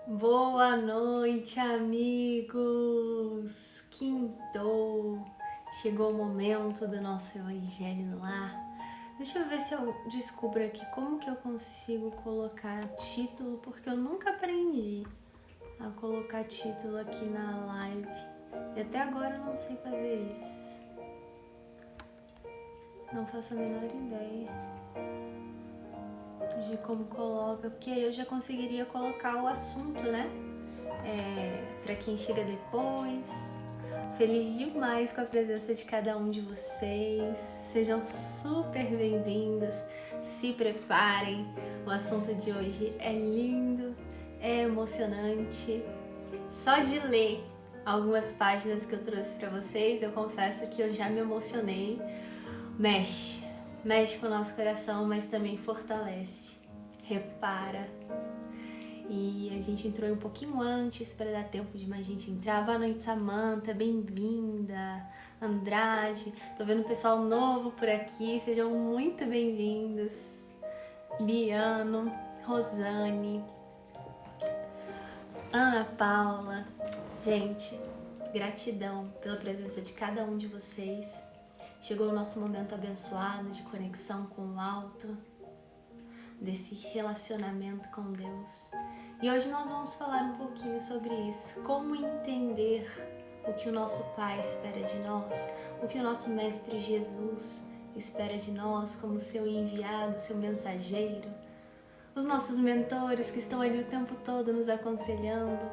Boa noite, amigos! Quintou! Chegou o momento do nosso Evangelho no Lar. Deixa eu ver se eu descubro aqui como que eu consigo colocar título, porque eu nunca aprendi a colocar título aqui na live. E até agora eu não sei fazer isso. Não faço a menor ideia de como coloca, porque aí eu já conseguiria colocar o assunto, né? Para quem chega depois. Feliz demais com a presença de cada um de vocês. Sejam super bem-vindos. Se preparem. O assunto de hoje é lindo, é emocionante. Só de ler algumas páginas que eu trouxe para vocês, eu confesso que eu já me emocionei. Mexe com o nosso coração, mas também fortalece, repara. E a gente entrou um pouquinho antes para dar tempo de mais gente entrar. Boa noite, Samanta, bem-vinda. Andrade, tô vendo um pessoal novo por aqui, sejam muito bem-vindos. Biano, Rosane, Ana Paula. Gente, gratidão pela presença de cada um de vocês. Chegou o nosso momento abençoado de conexão com o alto, desse relacionamento com Deus. E hoje nós vamos falar um pouquinho sobre isso, como entender o que o nosso Pai espera de nós, o que o nosso Mestre Jesus espera de nós como seu enviado, seu mensageiro, os nossos mentores que estão ali o tempo todo nos aconselhando,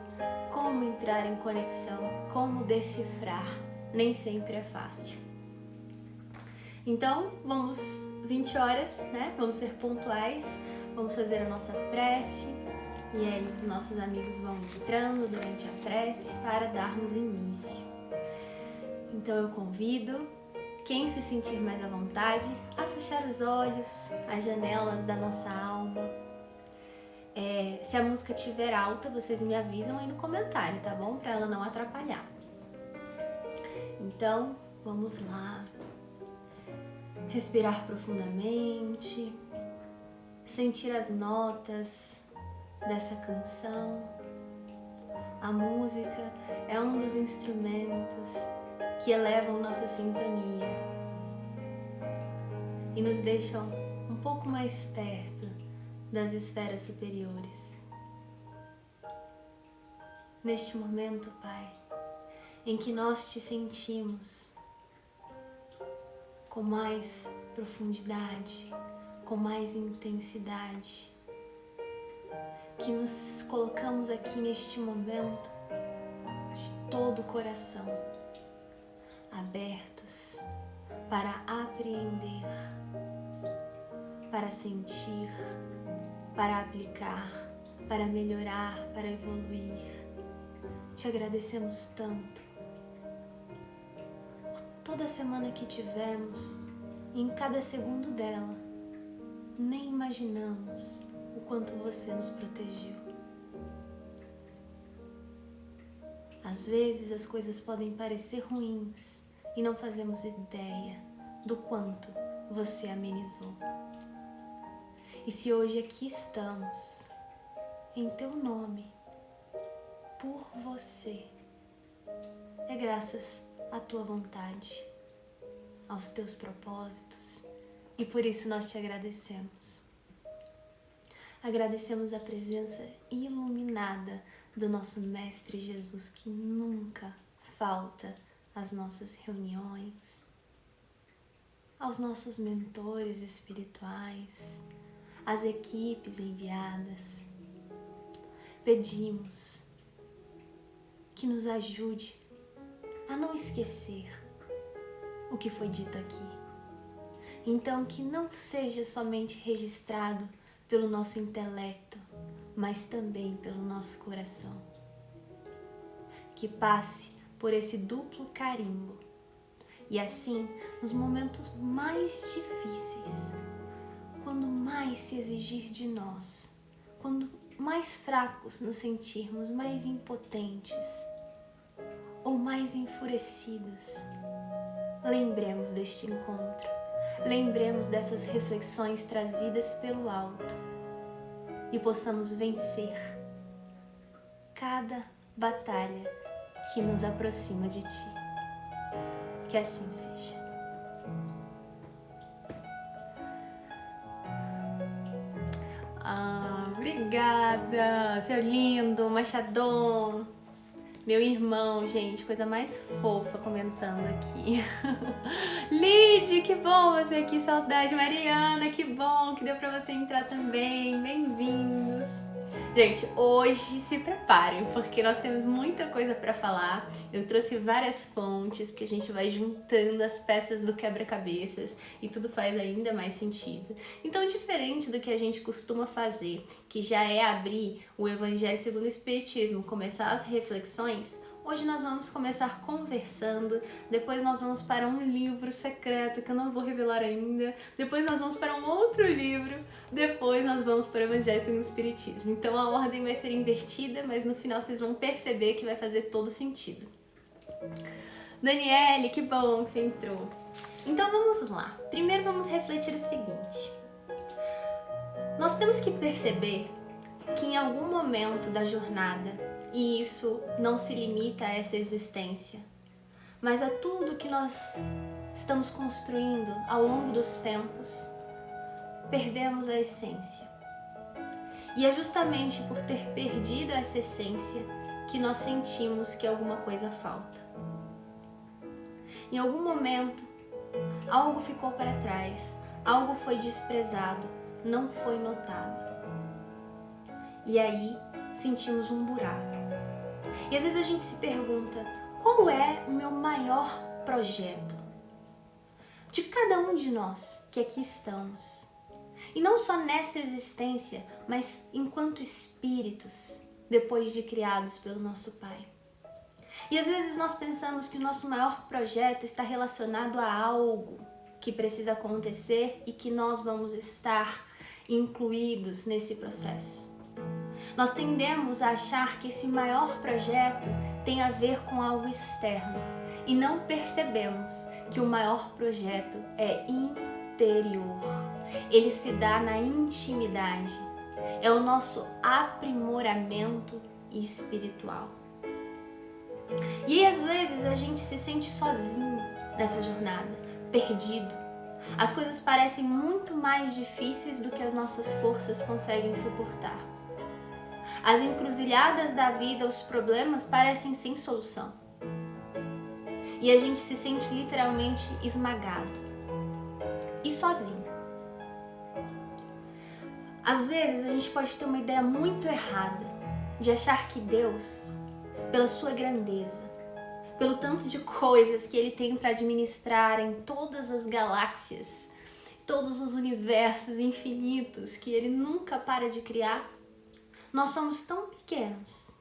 como entrar em conexão, como decifrar. Nem sempre é fácil. Então, vamos 20 horas, né? Vamos ser pontuais, vamos fazer a nossa prece e aí os nossos amigos vão entrando durante a prece para darmos início. Então eu convido quem se sentir mais à vontade a fechar os olhos, as janelas da nossa alma. Se a música estiver alta, vocês me avisam aí no comentário, tá bom? Para ela não atrapalhar. Então, vamos lá. Respirar profundamente, sentir as notas dessa canção. A música é um dos instrumentos que elevam nossa sintonia e nos deixam um pouco mais perto das esferas superiores. Neste momento, Pai, em que nós te sentimos com mais profundidade, com mais intensidade, que nos colocamos aqui neste momento de todo o coração, abertos para apreender, para sentir, para aplicar, para melhorar, para evoluir. Te agradecemos tanto toda semana que tivemos, e em cada segundo dela, nem imaginamos o quanto você nos protegeu. Às vezes as coisas podem parecer ruins e não fazemos ideia do quanto você amenizou. E se hoje aqui estamos, em teu nome, por você, é graças à tua vontade, aos teus propósitos, e por isso nós te agradecemos. Agradecemos a presença iluminada do nosso Mestre Jesus, que nunca falta às nossas reuniões, aos nossos mentores espirituais, às equipes enviadas. Pedimos que nos ajude a não esquecer o que foi dito aqui. Então, que não seja somente registrado pelo nosso intelecto, mas também pelo nosso coração. Que passe por esse duplo carimbo. E assim, nos momentos mais difíceis, quando mais se exigir de nós, quando mais fracos nos sentirmos, mais impotentes ou mais enfurecidos, lembremos deste encontro, lembremos dessas reflexões trazidas pelo alto e possamos vencer cada batalha que nos aproxima de Ti. Que assim seja. Obrigada, seu lindo Machadon. Meu irmão, gente, coisa mais fofa comentando aqui. Lid, que bom você aqui, saudade. Mariana, que bom que deu pra você entrar também. Bem-vindos. Gente, hoje se preparem, porque nós temos muita coisa pra falar. Eu trouxe várias fontes, porque a gente vai juntando as peças do quebra-cabeças e tudo faz ainda mais sentido. Então, diferente do que a gente costuma fazer, que já é abrir o Evangelho segundo o Espiritismo, começar as reflexões, hoje nós vamos começar conversando, depois nós vamos para um livro secreto que eu não vou revelar ainda, depois nós vamos para um outro livro, depois nós vamos para o Evangelho segundo o Espiritismo. Então a ordem vai ser invertida, mas no final vocês vão perceber que vai fazer todo sentido. Daniele, que bom que você entrou. Então vamos lá. Primeiro vamos refletir o seguinte. Nós temos que perceber que em algum momento da jornada, e isso não se limita a essa existência, mas a tudo que nós estamos construindo ao longo dos tempos, perdemos a essência. E é justamente por ter perdido essa essência que nós sentimos que alguma coisa falta. Em algum momento, algo ficou para trás, algo foi desprezado, não foi notado. E aí sentimos um buraco. E às vezes a gente se pergunta, qual é o meu maior projeto? De cada um de nós que aqui estamos. E não só nessa existência, mas enquanto espíritos, depois de criados pelo nosso Pai. E às vezes nós pensamos que o nosso maior projeto está relacionado a algo que precisa acontecer e que nós vamos estar incluídos nesse processo. Nós tendemos a achar que esse maior projeto tem a ver com algo externo e não percebemos que o maior projeto é interior. Ele se dá na intimidade. É o nosso aprimoramento espiritual. E às vezes a gente se sente sozinho nessa jornada, perdido. As coisas parecem muito mais difíceis do que as nossas forças conseguem suportar. As encruzilhadas da vida, os problemas parecem sem solução. E a gente se sente literalmente esmagado e sozinho. Às vezes a gente pode ter uma ideia muito errada de achar que Deus, pela sua grandeza, pelo tanto de coisas que Ele tem para administrar em todas as galáxias, todos os universos infinitos que Ele nunca para de criar, nós somos tão pequenos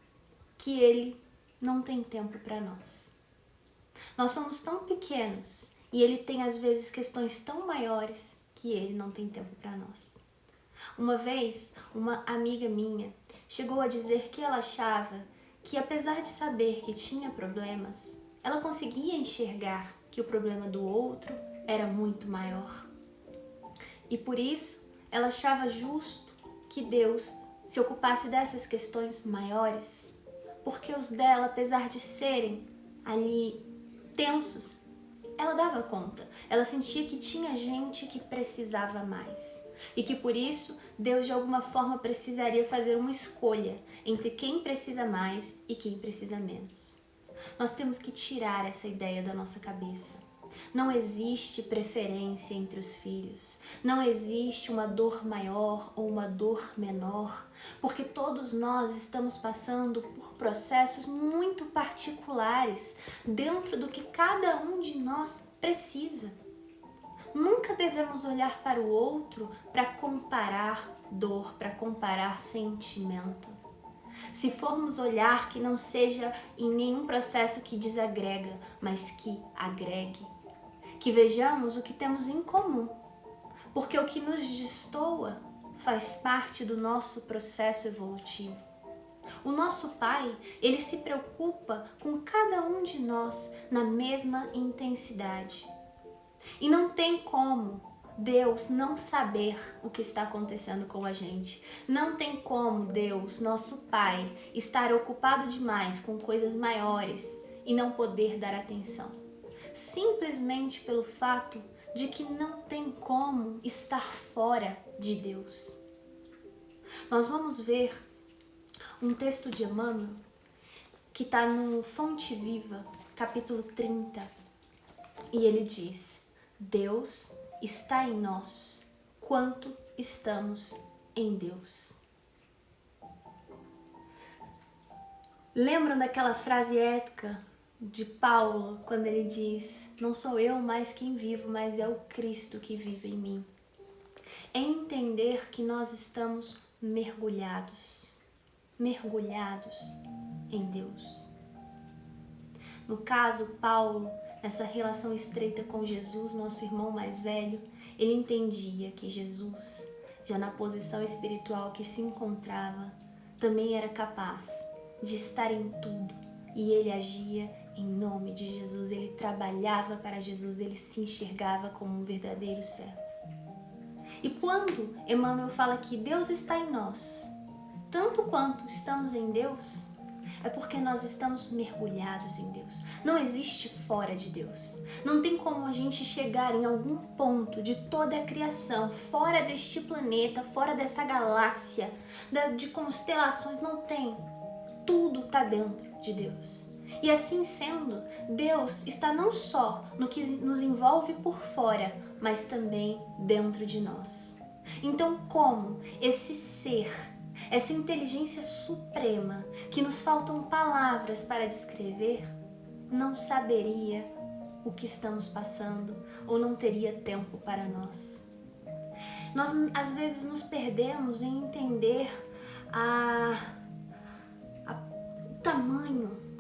que Ele não tem tempo para nós. Nós somos tão pequenos e Ele tem às vezes questões tão maiores que Ele não tem tempo para nós. Uma vez, uma amiga minha chegou a dizer que ela achava que, apesar de saber que tinha problemas, ela conseguia enxergar que o problema do outro era muito maior. E por isso, ela achava justo que Deus se ocupasse dessas questões maiores, porque os dela, apesar de serem ali tensos, ela dava conta. Ela sentia que tinha gente que precisava mais e que por isso Deus de alguma forma precisaria fazer uma escolha entre quem precisa mais e quem precisa menos. Nós temos que tirar essa ideia da nossa cabeça. Não existe preferência entre os filhos, não existe uma dor maior ou uma dor menor, porque todos nós estamos passando por processos muito particulares dentro do que cada um de nós precisa. Nunca devemos olhar para o outro para comparar dor, para comparar sentimento. Se formos olhar, que não seja em nenhum processo que desagrega, mas que agregue. Que vejamos o que temos em comum, porque o que nos destoa faz parte do nosso processo evolutivo. O nosso Pai, Ele se preocupa com cada um de nós na mesma intensidade. E não tem como Deus não saber o que está acontecendo com a gente. Não tem como Deus, nosso Pai, estar ocupado demais com coisas maiores e não poder dar atenção. Simplesmente pelo fato de que não tem como estar fora de Deus. Nós vamos ver um texto de Emmanuel que está no Fonte Viva, capítulo 30, e ele diz: Deus está em nós quanto estamos em Deus. Lembram daquela frase épica de Paulo, quando ele diz: não sou eu mais quem vivo, mas é o Cristo que vive em mim? É entender que nós estamos mergulhados em Deus. No caso, Paulo, nessa relação estreita com Jesus, nosso irmão mais velho, ele entendia que Jesus, já na posição espiritual que se encontrava, também era capaz de estar em tudo, e ele agia em nome de Jesus, ele trabalhava para Jesus, ele se enxergava como um verdadeiro servo. E quando Emmanuel fala que Deus está em nós, tanto quanto estamos em Deus, é porque nós estamos mergulhados em Deus. Não existe fora de Deus. Não tem como a gente chegar em algum ponto de toda a criação, fora deste planeta, fora dessa galáxia, de constelações, não tem. Tudo está dentro de Deus. E assim sendo, Deus está não só no que nos envolve por fora, mas também dentro de nós. Então, como esse ser, essa inteligência suprema, que nos faltam palavras para descrever, não saberia o que estamos passando ou não teria tempo para nós? Nós, às vezes, nos perdemos em entender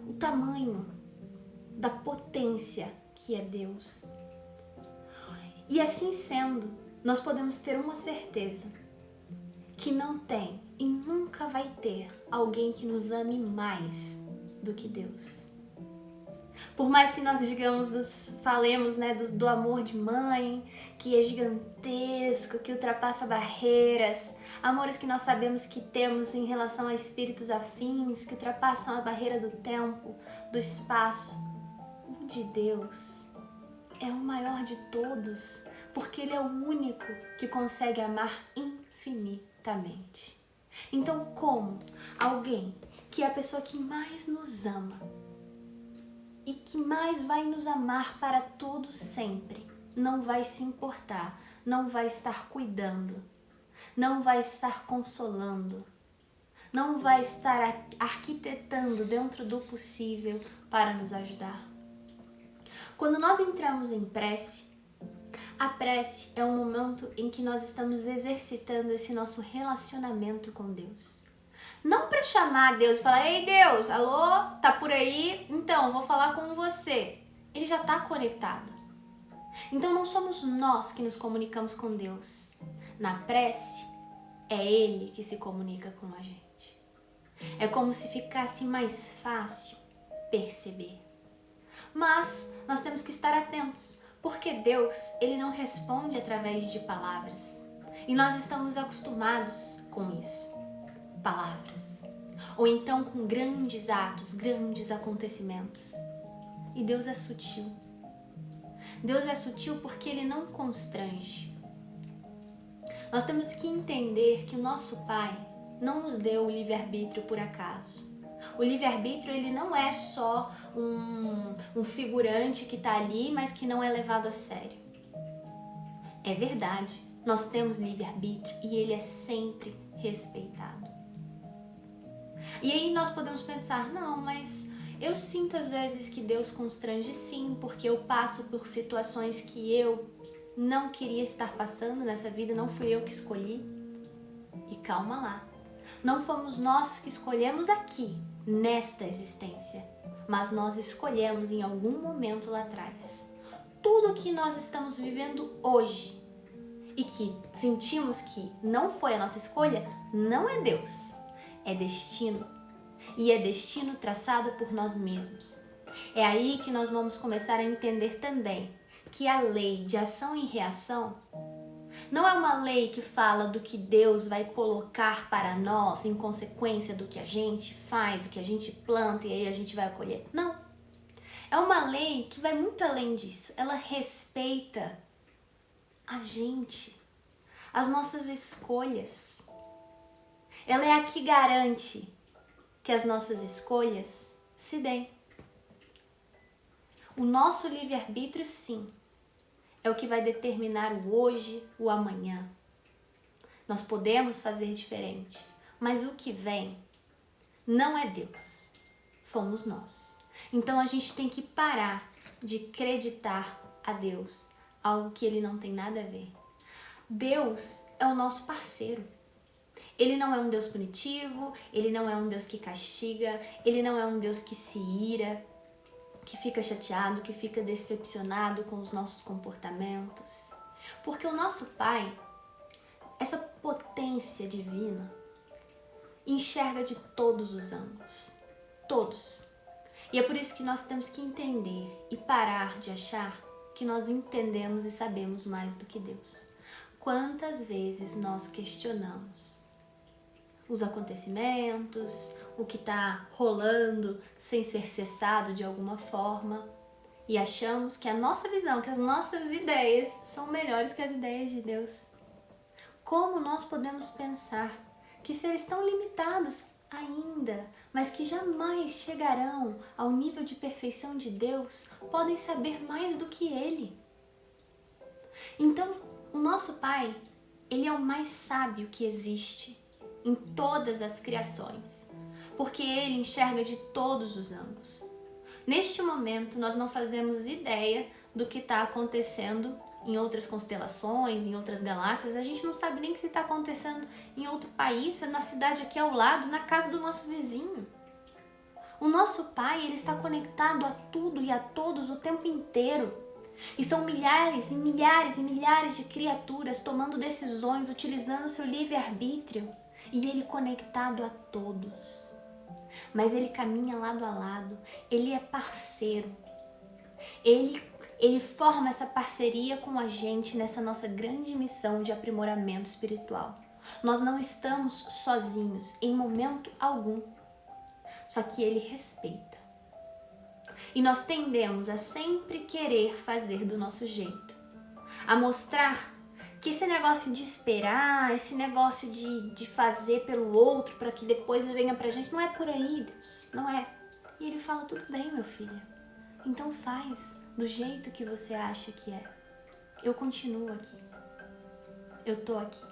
o tamanho da potência que é Deus. E assim sendo, nós podemos ter uma certeza, que não tem e nunca vai ter alguém que nos ame mais do que Deus. Por mais que nós falemos do amor de mãe, que é gigantesco, que ultrapassa barreiras, amores que nós sabemos que temos em relação a espíritos afins, que ultrapassam a barreira do tempo, do espaço, o de Deus é o maior de todos, porque Ele é o único que consegue amar infinitamente. Então, como alguém que é a pessoa que mais nos ama e que mais vai nos amar para todo sempre, não vai se importar, não vai estar cuidando, não vai estar consolando, não vai estar arquitetando dentro do possível para nos ajudar? Quando nós entramos em prece, a prece é um momento em que nós estamos exercitando esse nosso relacionamento com Deus. Não para chamar Deus e falar: ei Deus, alô, tá por aí? Então, vou falar com você. Ele já está conectado. Então não somos nós que nos comunicamos com Deus. Na prece, é Ele que se comunica com a gente. É como se ficasse mais fácil perceber. Mas nós temos que estar atentos, porque Deus, Ele não responde através de palavras. E nós estamos acostumados com isso. Palavras. Ou então com grandes atos, grandes acontecimentos. E Deus é sutil. Deus é sutil porque Ele não constrange. Nós temos que entender que o nosso Pai não nos deu o livre-arbítrio por acaso. O livre-arbítrio, ele não é só um figurante que está ali, mas que não é levado a sério. É verdade, nós temos livre-arbítrio e ele é sempre respeitado. E aí nós podemos pensar: não, mas eu sinto às vezes que Deus constrange sim, porque eu passo por situações que eu não queria estar passando nessa vida, não fui eu que escolhi. E calma lá, não fomos nós que escolhemos aqui, nesta existência, mas nós escolhemos em algum momento lá atrás. Tudo que nós estamos vivendo hoje e que sentimos que não foi a nossa escolha, não é Deus, é destino. E é destino traçado por nós mesmos. É aí que nós vamos começar a entender também que a lei de ação e reação Não é uma lei que fala do que Deus vai colocar para nós em consequência do que a gente faz, do que a gente planta e aí a gente vai colher. Não. É uma lei que vai muito além disso. Ela respeita a gente, as nossas escolhas. Ela é a que garante que as nossas escolhas se deem. O nosso livre-arbítrio, sim, é o que vai determinar o hoje, o amanhã. Nós podemos fazer diferente, mas o que vem não é Deus, fomos nós. Então a gente tem que parar de acreditar a Deus algo que ele não tem nada a ver. Deus é o nosso parceiro. Ele não é um Deus punitivo, ele não é um Deus que castiga, ele não é um Deus que se ira, que fica chateado, que fica decepcionado com os nossos comportamentos. Porque o nosso Pai, essa potência divina, enxerga de todos os ângulos. Todos. E é por isso que nós temos que entender e parar de achar que nós entendemos e sabemos mais do que Deus. Quantas vezes nós questionamos os acontecimentos, o que está rolando sem ser cessado de alguma forma e achamos que a nossa visão, que as nossas ideias são melhores que as ideias de Deus. Como nós podemos pensar que seres tão limitados ainda, mas que jamais chegarão ao nível de perfeição de Deus, podem saber mais do que Ele? Então, o nosso Pai, Ele é o mais sábio que existe em todas as criações, porque Ele enxerga de todos os ângulos. Neste momento, nós não fazemos ideia do que está acontecendo em outras constelações, em outras galáxias. A gente não sabe nem o que está acontecendo em outro país, na cidade aqui ao lado, na casa do nosso vizinho. O nosso Pai, Ele está conectado a tudo e a todos o tempo inteiro. E são milhares e milhares e milhares de criaturas tomando decisões, utilizando o seu livre-arbítrio. E Ele conectado a todos. Mas Ele caminha lado a lado. Ele é parceiro. Ele forma essa parceria com a gente nessa nossa grande missão de aprimoramento espiritual. Nós não estamos sozinhos em momento algum. Só que Ele respeita. E nós tendemos a sempre querer fazer do nosso jeito. A mostrar que esse negócio de esperar, esse negócio de fazer pelo outro para que depois venha pra gente, não é por aí, Deus, não é. E Ele fala, tudo bem, meu filho, então faz do jeito que você acha que é. Eu continuo aqui. Eu tô aqui.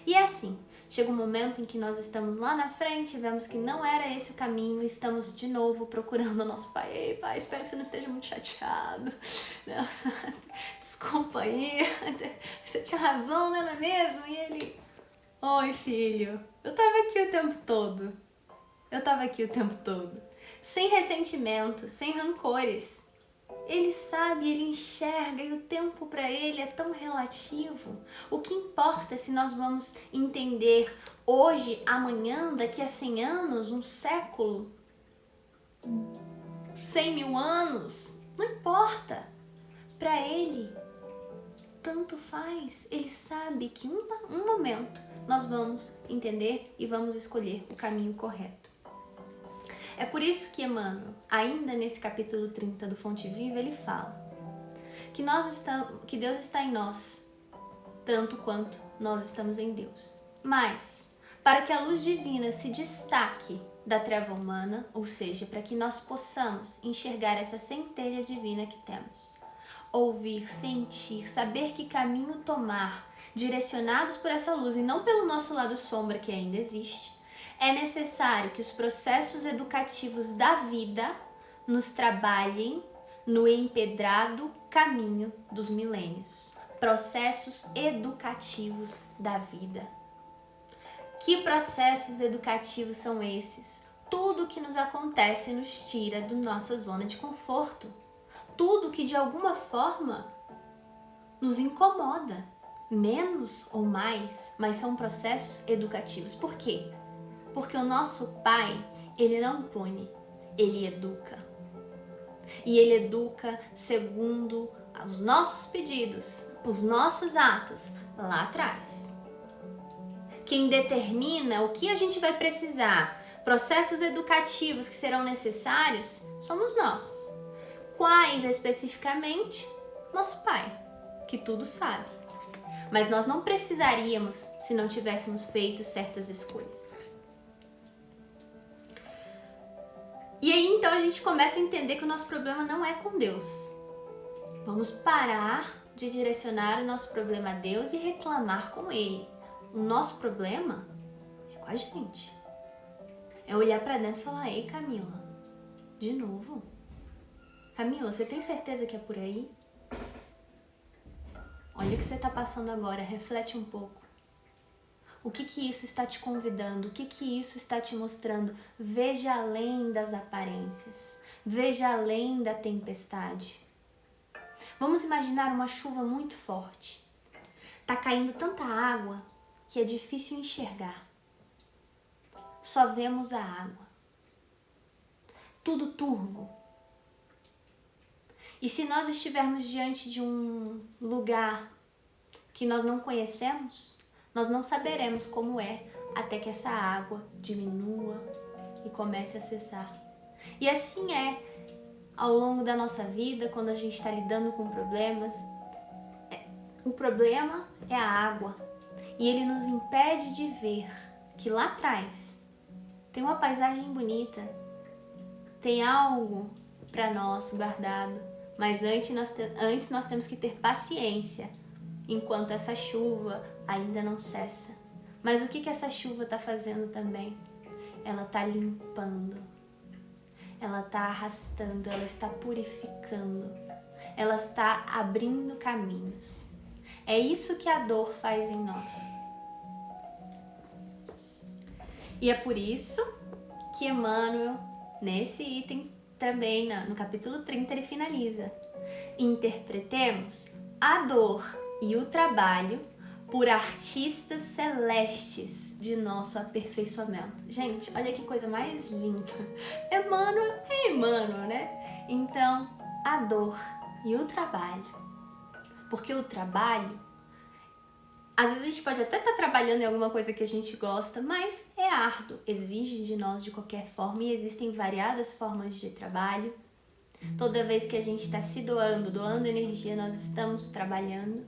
E é assim, chega um momento em que nós estamos lá na frente, vemos que não era esse o caminho, estamos de novo procurando o nosso pai. Ei, pai, espero que você não esteja muito chateado. Nossa, desculpa aí, você tinha razão, não é mesmo? E ele, oi filho, eu tava aqui o tempo todo. Sem ressentimento, sem rancores. Ele sabe, ele enxerga e o tempo para ele é tão relativo. O que importa é se nós vamos entender hoje, amanhã, daqui a 100 anos, um século, 100 mil anos, não importa. Para ele, tanto faz. Ele sabe que um momento nós vamos entender e vamos escolher o caminho correto. É por isso que Emmanuel, ainda nesse capítulo 30 do Fonte Viva, ele fala que Deus está em nós, tanto quanto nós estamos em Deus. Mas, para que a luz divina se destaque da treva humana, ou seja, para que nós possamos enxergar essa centelha divina que temos, ouvir, sentir, saber que caminho tomar, direcionados por essa luz e não pelo nosso lado sombra que ainda existe, é necessário que os processos educativos da vida nos trabalhem no empedrado caminho dos milênios. Processos educativos da vida. Que processos educativos são esses? Tudo que nos acontece nos tira da nossa zona de conforto. Tudo que de alguma forma nos incomoda, menos ou mais, mas são processos educativos. Por quê? Porque o nosso Pai, Ele não pune, Ele educa. E Ele educa segundo os nossos pedidos, os nossos atos lá atrás. Quem determina o que a gente vai precisar, processos educativos que serão necessários, somos nós. Quais especificamente? Nosso Pai, que tudo sabe. Mas nós não precisaríamos se não tivéssemos feito certas escolhas. E aí então a gente começa a entender que o nosso problema não é com Deus. Vamos parar de direcionar o nosso problema a Deus e reclamar com Ele. O nosso problema é com a gente. É olhar pra dentro e falar: ei, Camila, de novo? Camila, você tem certeza que é por aí? Olha o que você está passando agora, reflete um pouco. O que isso está te convidando? O que isso está te mostrando? Veja além das aparências. Veja além da tempestade. Vamos imaginar uma chuva muito forte. Tá caindo tanta água que é difícil enxergar. Só vemos a água. Tudo turvo. E se nós estivermos diante de um lugar que nós não conhecemos, nós não saberemos como é até que essa água diminua e comece a cessar. E assim é ao longo da nossa vida, quando a gente está lidando com problemas. O problema é a água e ele nos impede de ver que lá atrás tem uma paisagem bonita, tem algo para nós guardado. Mas antes nós temos que ter paciência, enquanto essa chuva ainda não cessa. Mas o que essa chuva está fazendo também? Ela está limpando, ela está arrastando, ela está purificando, ela está abrindo caminhos. É isso que a dor faz em nós. E é por isso que Emmanuel, nesse item, também no capítulo 30 ele finaliza: interpretemos a dor e o trabalho por artistas celestes de nosso aperfeiçoamento. Gente, olha que coisa mais linda. Emmanuel é Emmanuel, né? Então, a dor e o trabalho. Porque o trabalho, às vezes a gente pode até estar trabalhando em alguma coisa que a gente gosta, mas é árduo, exige de nós de qualquer forma e existem variadas formas de trabalho. Toda vez que a gente está se doando energia, nós estamos trabalhando.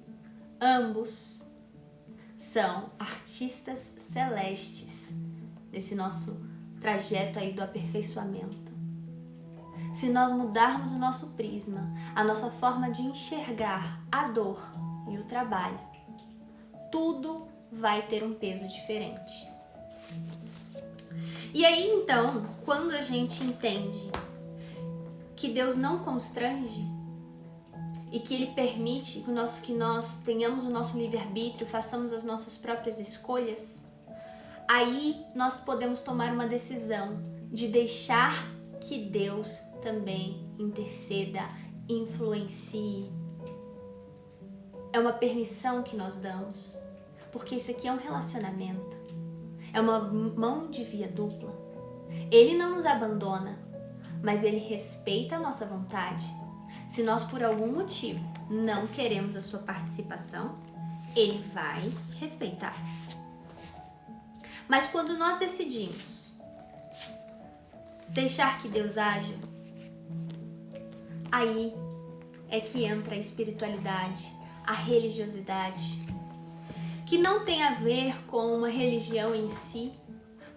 Ambos são artistas celestes nesse nosso trajeto aí do aperfeiçoamento. Se nós mudarmos o nosso prisma, a nossa forma de enxergar a dor e o trabalho, tudo vai ter um peso diferente. E aí então, quando a gente entende que Deus não constrange e que Ele permite que nós tenhamos o nosso livre-arbítrio, façamos as nossas próprias escolhas, aí nós podemos tomar uma decisão de deixar que Deus também interceda, influencie. É uma permissão que nós damos, porque isso aqui é um relacionamento, é uma mão de via dupla. Ele não nos abandona, mas Ele respeita a nossa vontade. Se nós por algum motivo não queremos a sua participação, Ele vai respeitar. Mas quando nós decidimos deixar que Deus haja, aí é que entra a espiritualidade, a religiosidade, que não tem a ver com uma religião em si,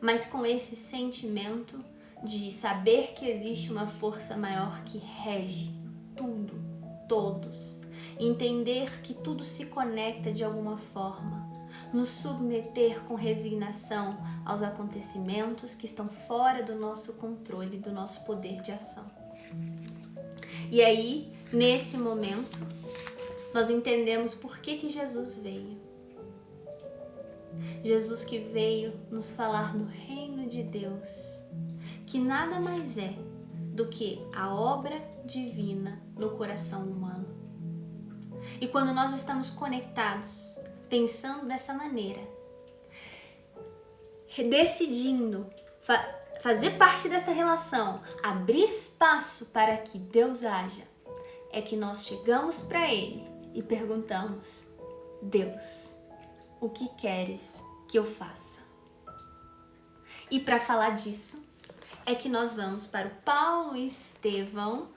mas com esse sentimento de saber que existe uma força maior que rege tudo, todos, entender que tudo se conecta de alguma forma, nos submeter com resignação aos acontecimentos que estão fora do nosso controle, do nosso poder de ação. E aí, nesse momento, nós entendemos por que Jesus veio. Jesus que veio nos falar do reino de Deus, que nada mais é do que a obra divina no coração humano. E quando nós estamos conectados, pensando dessa maneira, decidindo fazer parte dessa relação, abrir espaço para que Deus haja, é que nós chegamos para Ele e perguntamos: Deus, o que queres que eu faça? E para falar disso, é que nós vamos para o Paulo e Estevão,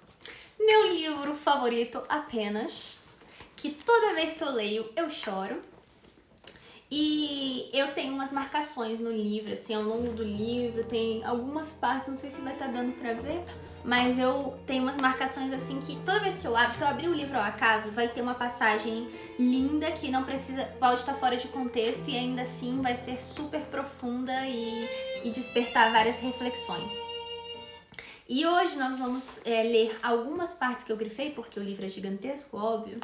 meu livro favorito apenas, que toda vez que eu leio eu choro. E eu tenho umas marcações no livro, assim, ao longo do livro, tem algumas partes, não sei se vai estar dando pra ver, mas eu tenho umas marcações assim que toda vez que eu abro, se eu abrir o livro ao acaso, vai ter uma passagem linda que não precisa, pode estar fora de contexto e ainda assim vai ser super profunda e despertar várias reflexões. E hoje nós vamos ler algumas partes que eu grifei, porque o livro é gigantesco, óbvio,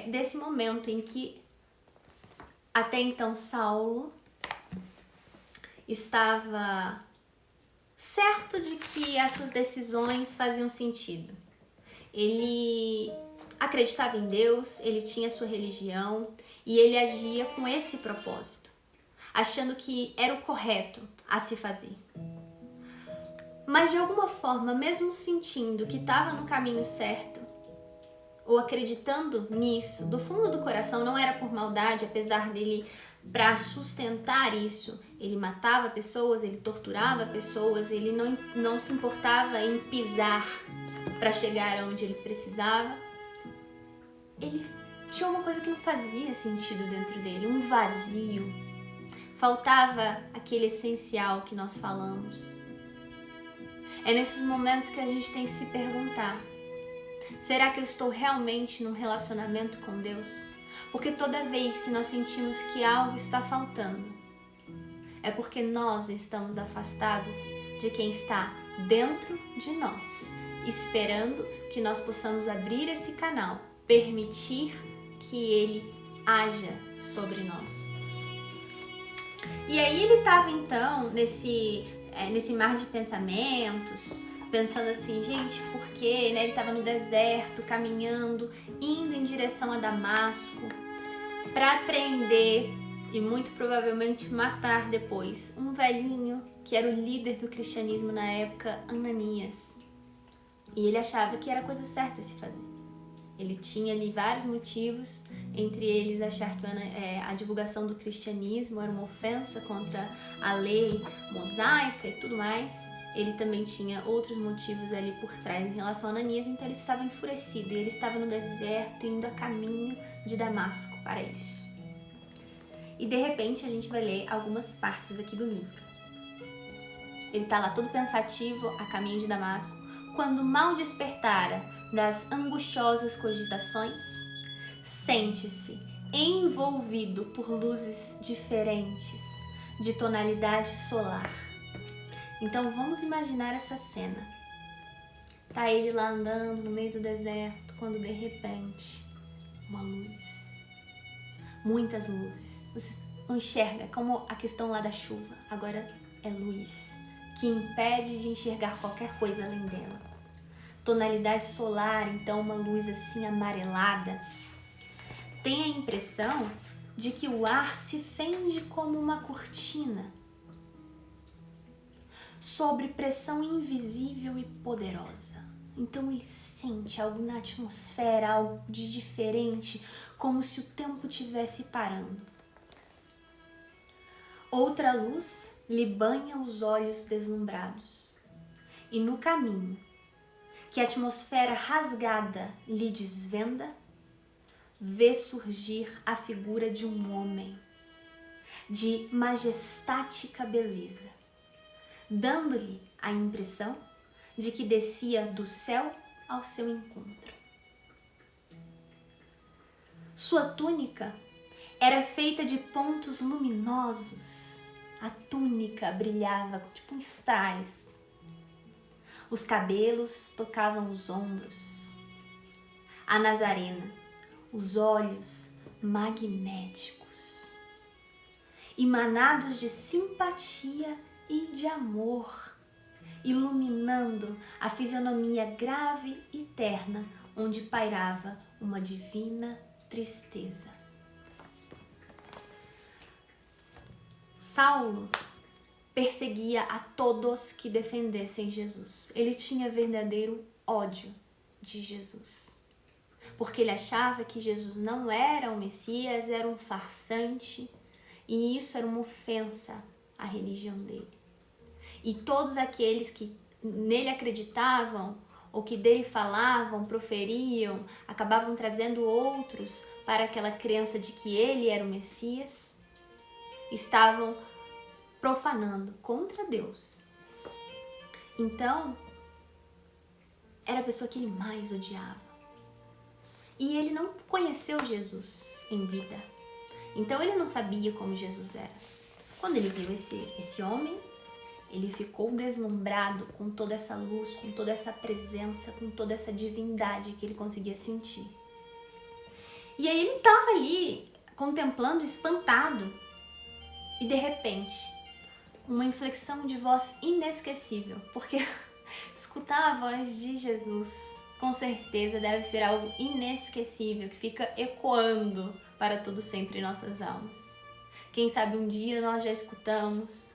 desse momento em que até então Saulo estava certo de que as suas decisões faziam sentido. Ele acreditava em Deus, ele tinha sua religião e ele agia com esse propósito, achando que era o correto a se fazer. Mas de alguma forma, mesmo sentindo que estava no caminho certo, ou acreditando nisso, do fundo do coração, não era por maldade, apesar dele, para sustentar isso, ele matava pessoas, ele torturava pessoas, ele não se importava em pisar para chegar aonde ele precisava. Ele tinha uma coisa que não fazia sentido dentro dele, um vazio. Faltava aquele essencial que nós falamos. É nesses momentos que a gente tem que se perguntar: será que eu estou realmente num relacionamento com Deus? Porque toda vez que nós sentimos que algo está faltando, é porque nós estamos afastados de quem está dentro de nós, esperando que nós possamos abrir esse canal, permitir que ele haja sobre nós. E aí ele estava então nesse mar de pensamentos, pensando assim, gente, por quê? Ele estava no deserto, caminhando, indo em direção a Damasco, para prender e muito provavelmente matar depois um velhinho que era o líder do cristianismo na época, Ananias. E ele achava que era a coisa certa a se fazer. Ele tinha ali vários motivos, entre eles achar que a divulgação do cristianismo era uma ofensa contra a lei mosaica e tudo mais. Ele também tinha outros motivos ali por trás em relação a Ananias, então ele estava enfurecido e ele estava no deserto, indo a caminho de Damasco para isso. E de repente a gente vai ler algumas partes aqui do livro. Ele está lá todo pensativo, a caminho de Damasco, quando mal despertara das angustiosas cogitações, sente-se envolvido por luzes diferentes, de tonalidade solar. Então vamos imaginar essa cena. Tá ele lá andando no meio do deserto, quando de repente, uma luz. Muitas luzes. Você não enxerga, como a questão lá da chuva. Agora é luz, que impede de enxergar qualquer coisa além dela. Tonalidade solar, então uma luz assim amarelada. Tem a impressão de que o ar se fende como uma cortina sobre pressão invisível e poderosa. Então ele sente algo na atmosfera, algo de diferente, como se o tempo estivesse parando. Outra luz lhe banha os olhos deslumbrados. E no caminho, que a atmosfera rasgada lhe desvenda, vê surgir a figura de um homem de majestática beleza, dando-lhe a impressão de que descia do céu ao seu encontro. Sua túnica era feita de pontos luminosos. A túnica brilhava tipo um estrais. Os cabelos tocavam os ombros. A Nazarena, os olhos magnéticos, emanados de simpatia e de amor, iluminando a fisionomia grave e terna, onde pairava uma divina tristeza. Saulo perseguia a todos que defendessem Jesus. Ele tinha verdadeiro ódio de Jesus. porque ele achava que Jesus não era o Messias, era um farsante, e isso era uma ofensa à religião dele. E todos aqueles que nele acreditavam, ou que dele falavam, proferiam, acabavam trazendo outros para aquela crença de que ele era o Messias, estavam profanando contra Deus. Então, era a pessoa que ele mais odiava. E ele não conheceu Jesus em vida. Então ele não sabia como Jesus era. Quando ele viu esse homem, ele ficou deslumbrado com toda essa luz, com toda essa presença, com toda essa divindade que ele conseguia sentir. E aí ele estava ali contemplando, espantado. E de repente, uma inflexão de voz inesquecível, porque escutar a voz de Jesus, com certeza deve ser algo inesquecível, que fica ecoando para todo sempre em nossas almas. Quem sabe um dia nós já escutamos,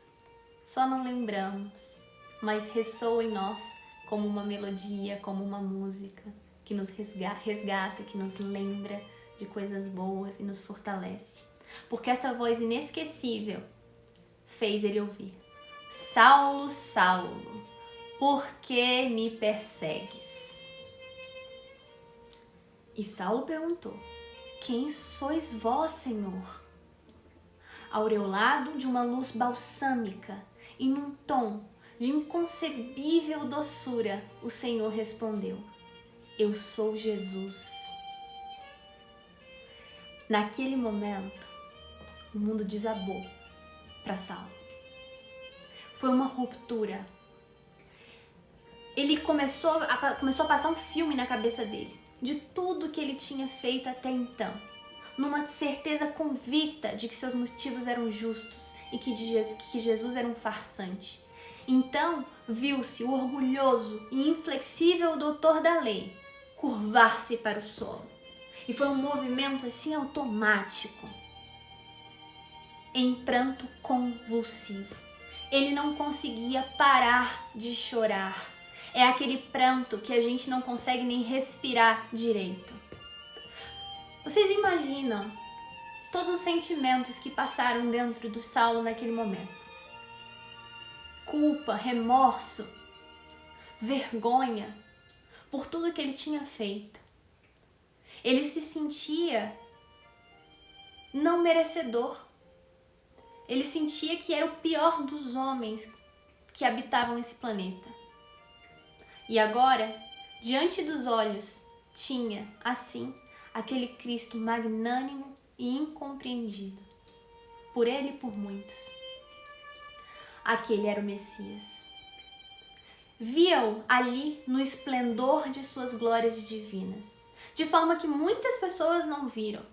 só não lembramos, mas ressoa em nós como uma melodia, como uma música, que nos resgata, que nos lembra de coisas boas e nos fortalece. Porque essa voz inesquecível fez ele ouvir: Saulo, Saulo, por que me persegues? E Saulo perguntou: quem sois vós, Senhor? Aureolado de uma luz balsâmica e num tom de inconcebível doçura, o Senhor respondeu: eu sou Jesus. Naquele momento, o mundo desabou para Saulo. Foi uma ruptura. Ele começou a passar um filme na cabeça dele, de tudo que ele tinha feito até então, numa certeza convicta de que seus motivos eram justos e que Jesus era um farsante. Então, viu-se o orgulhoso e inflexível doutor da lei curvar-se para o solo. E foi um movimento assim automático, em pranto convulsivo. Ele não conseguia parar de chorar. É aquele pranto que a gente não consegue nem respirar direito. Vocês imaginam todos os sentimentos que passaram dentro do Saulo naquele momento? Culpa, remorso, vergonha por tudo que ele tinha feito. Ele se sentia não merecedor. Ele sentia que era o pior dos homens que habitavam esse planeta. E agora, diante dos olhos, tinha, assim, aquele Cristo magnânimo e incompreendido, por ele e por muitos. Aquele era o Messias. Viam ali no esplendor de suas glórias divinas, de forma que muitas pessoas não viram.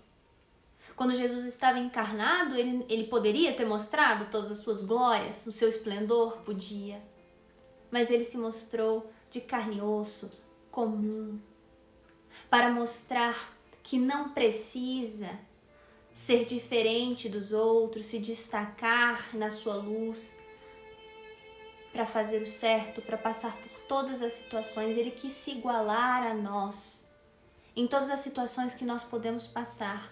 Quando Jesus estava encarnado, ele poderia ter mostrado todas as suas glórias, o seu esplendor, podia. Mas ele se mostrou de carne e osso, comum, para mostrar que não precisa ser diferente dos outros, se destacar na sua luz, para fazer o certo, para passar por todas as situações. Ele quis se igualar a nós, em todas as situações que nós podemos passar.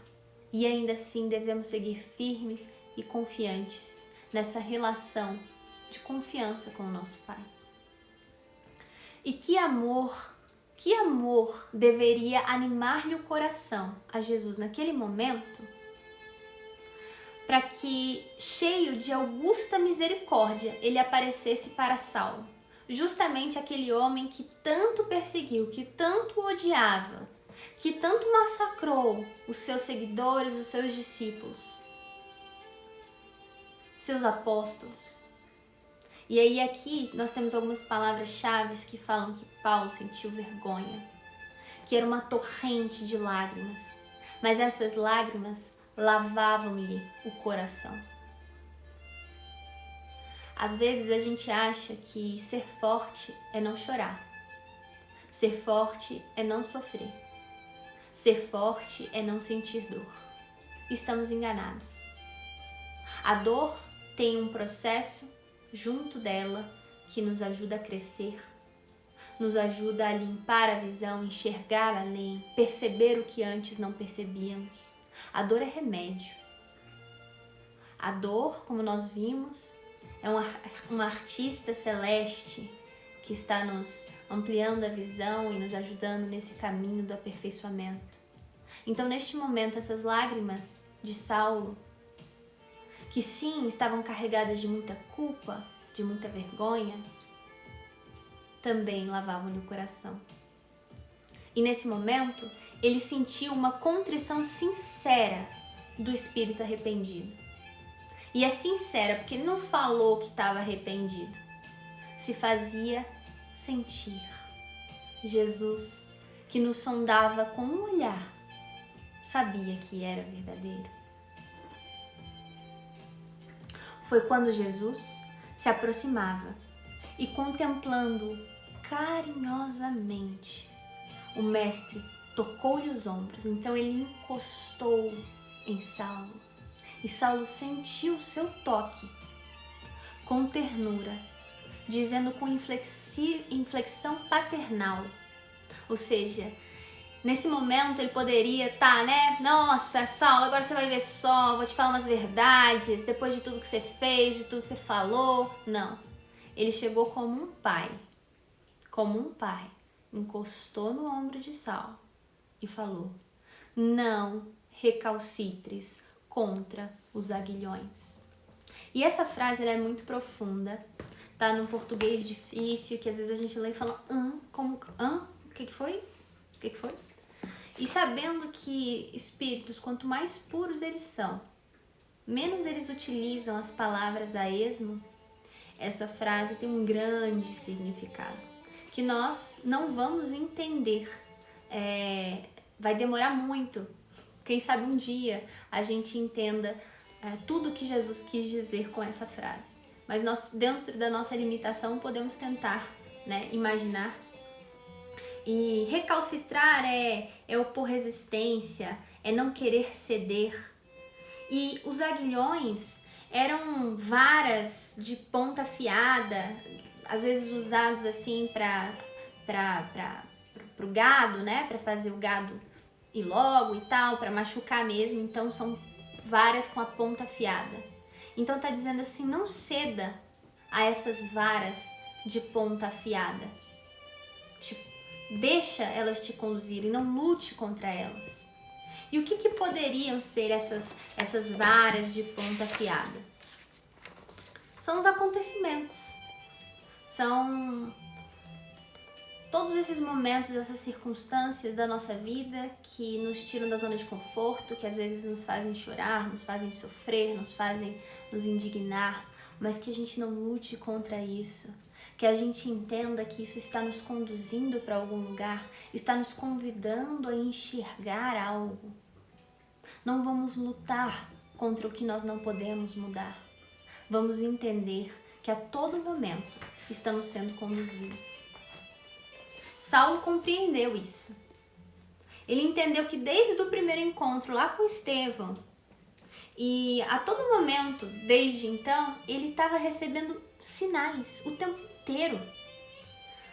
E ainda assim devemos seguir firmes e confiantes nessa relação de confiança com o nosso Pai. E que amor deveria animar-lhe o coração a Jesus naquele momento, para que, cheio de augusta misericórdia, ele aparecesse para Saulo, justamente aquele homem que tanto perseguiu, que tanto odiava, que tanto massacrou os seus seguidores, os seus discípulos, seus apóstolos. E aí aqui nós temos algumas palavras-chave que falam que Paulo sentiu vergonha, que era uma torrente de lágrimas, mas essas lágrimas lavavam-lhe o coração. Às vezes a gente acha que ser forte é não chorar, ser forte é não sofrer, ser forte é não sentir dor. Estamos enganados. A dor tem um processo junto dela que nos ajuda a crescer, nos ajuda a limpar a visão, enxergar além, perceber o que antes não percebíamos. A dor é remédio. A dor, como nós vimos, é um artista celeste que está nos ampliando a visão e nos ajudando nesse caminho do aperfeiçoamento. Então, neste momento, essas lágrimas de Saulo, que sim, estavam carregadas de muita culpa, de muita vergonha, também lavavam-lhe o coração. E nesse momento, ele sentiu uma contrição sincera do espírito arrependido. E é sincera, porque ele não falou que estava arrependido. Se fazia sentir. Jesus, que nos sondava com um olhar, sabia que era verdadeiro. Foi quando Jesus se aproximava e, contemplando carinhosamente, o mestre tocou-lhe os ombros. Então ele encostou em Saulo e Saulo sentiu o seu toque com ternura, dizendo com inflexão paternal. Ou seja, nesse momento ele poderia estar, Nossa, Saulo, agora você vai ver só, vou te falar umas verdades, depois de tudo que você fez, de tudo que você falou. Não. Ele chegou como um pai, encostou no ombro de Saulo e falou: não recalcitres contra os aguilhões. E essa frase ela é muito profunda, tá num português difícil, que às vezes a gente lê e fala, o que foi? E sabendo que espíritos, quanto mais puros eles são, menos eles utilizam as palavras a esmo, essa frase tem um grande significado, que nós não vamos entender, vai demorar muito. Quem sabe um dia a gente entenda tudo que Jesus quis dizer com essa frase. Mas nós, dentro da nossa limitação, podemos tentar, imaginar. E recalcitrar é opor resistência, é não querer ceder. E os aguilhões eram varas de ponta afiada, às vezes usados assim para o gado, para fazer o gado ir logo e tal, para machucar mesmo. Então são varas com a ponta afiada. Então tá dizendo assim, não ceda a essas varas de ponta afiada. Deixa elas te conduzirem, não lute contra elas. E o que poderiam ser essas varas de ponta afiada? São os acontecimentos. São todos esses momentos, essas circunstâncias da nossa vida que nos tiram da zona de conforto, que às vezes nos fazem chorar, nos fazem sofrer, nos fazem nos indignar, mas que a gente não lute contra isso. Que a gente entenda que isso está nos conduzindo para algum lugar, está nos convidando a enxergar algo. Não vamos lutar contra o que nós não podemos mudar. Vamos entender que a todo momento estamos sendo conduzidos. Saulo compreendeu isso. Ele entendeu que desde o primeiro encontro lá com Estevão, e a todo momento, desde então, ele estava recebendo sinais o tempo inteiro.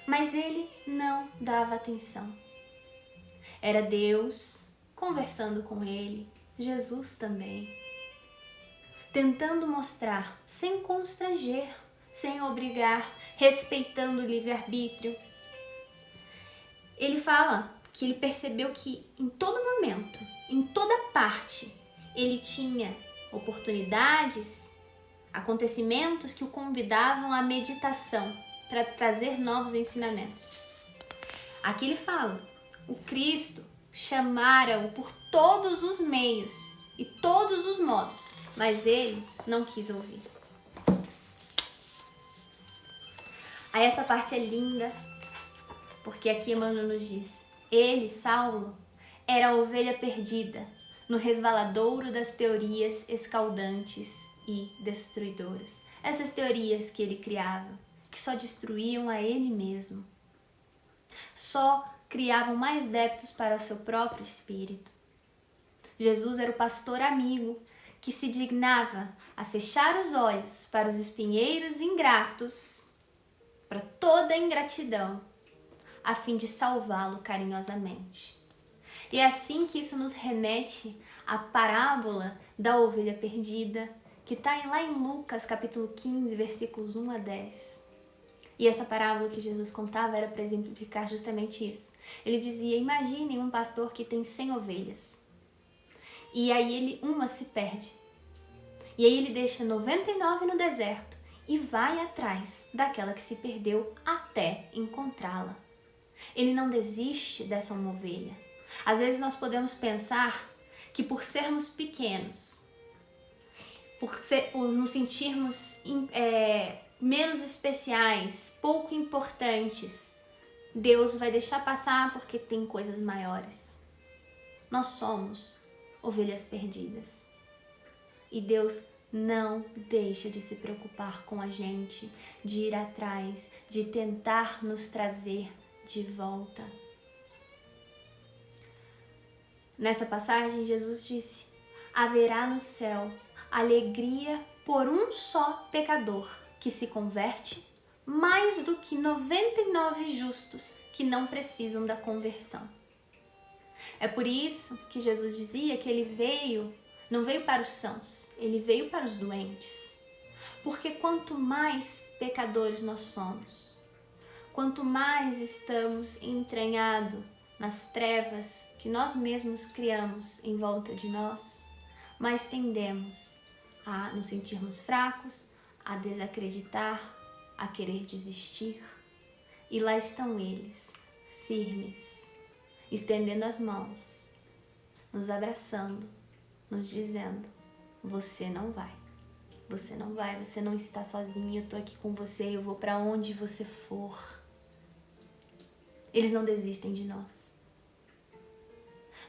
Mas ele não dava atenção. Era Deus conversando com ele, Jesus também, tentando mostrar, sem constranger, sem obrigar, respeitando o livre-arbítrio. Ele fala que ele percebeu que em todo momento, em toda parte, ele tinha oportunidades, acontecimentos que o convidavam à meditação para trazer novos ensinamentos. Aqui ele fala, o Cristo chamara-o por todos os meios e todos os modos, mas ele não quis ouvir. Aí essa parte é linda, porque aqui Emmanuel nos diz, ele, Saulo, era a ovelha perdida no resvaladouro das teorias escaldantes e destruidoras. Essas teorias que ele criava, que só destruíam a ele mesmo, só criavam mais débitos para o seu próprio espírito. Jesus era o pastor amigo que se dignava a fechar os olhos para os espinheiros ingratos, para toda a ingratidão, a fim de salvá-lo carinhosamente. E é assim que isso nos remete à parábola da ovelha perdida, que está lá em Lucas capítulo 15, versículos 1 a 10. E essa parábola que Jesus contava era para exemplificar justamente isso. Ele dizia, imaginem um pastor que tem 100 ovelhas. E aí uma se perde. E aí ele deixa 99 no deserto e vai atrás daquela que se perdeu até encontrá-la. Ele não desiste dessa uma ovelha. Às vezes nós podemos pensar que por sermos pequenos, por nos sentirmos menos especiais, pouco importantes, Deus vai deixar passar porque tem coisas maiores. Nós somos ovelhas perdidas. E Deus não deixa de se preocupar com a gente, de ir atrás, de tentar nos trazer de volta. Nessa passagem, Jesus disse: haverá no céu alegria por um só pecador que se converte, mais do que 99 justos que não precisam da conversão. É por isso que Jesus dizia que ele não veio para os sãos, ele veio para os doentes. Porque quanto mais pecadores nós somos, quanto mais estamos entranhados nas trevas que nós mesmos criamos em volta de nós, mais tendemos a nos sentirmos fracos, a desacreditar, a querer desistir. E lá estão eles, firmes, estendendo as mãos, nos abraçando, nos dizendo: você não vai, você não vai, você não está sozinho, eu tô aqui com você, eu vou para onde você for. Eles não desistem de nós.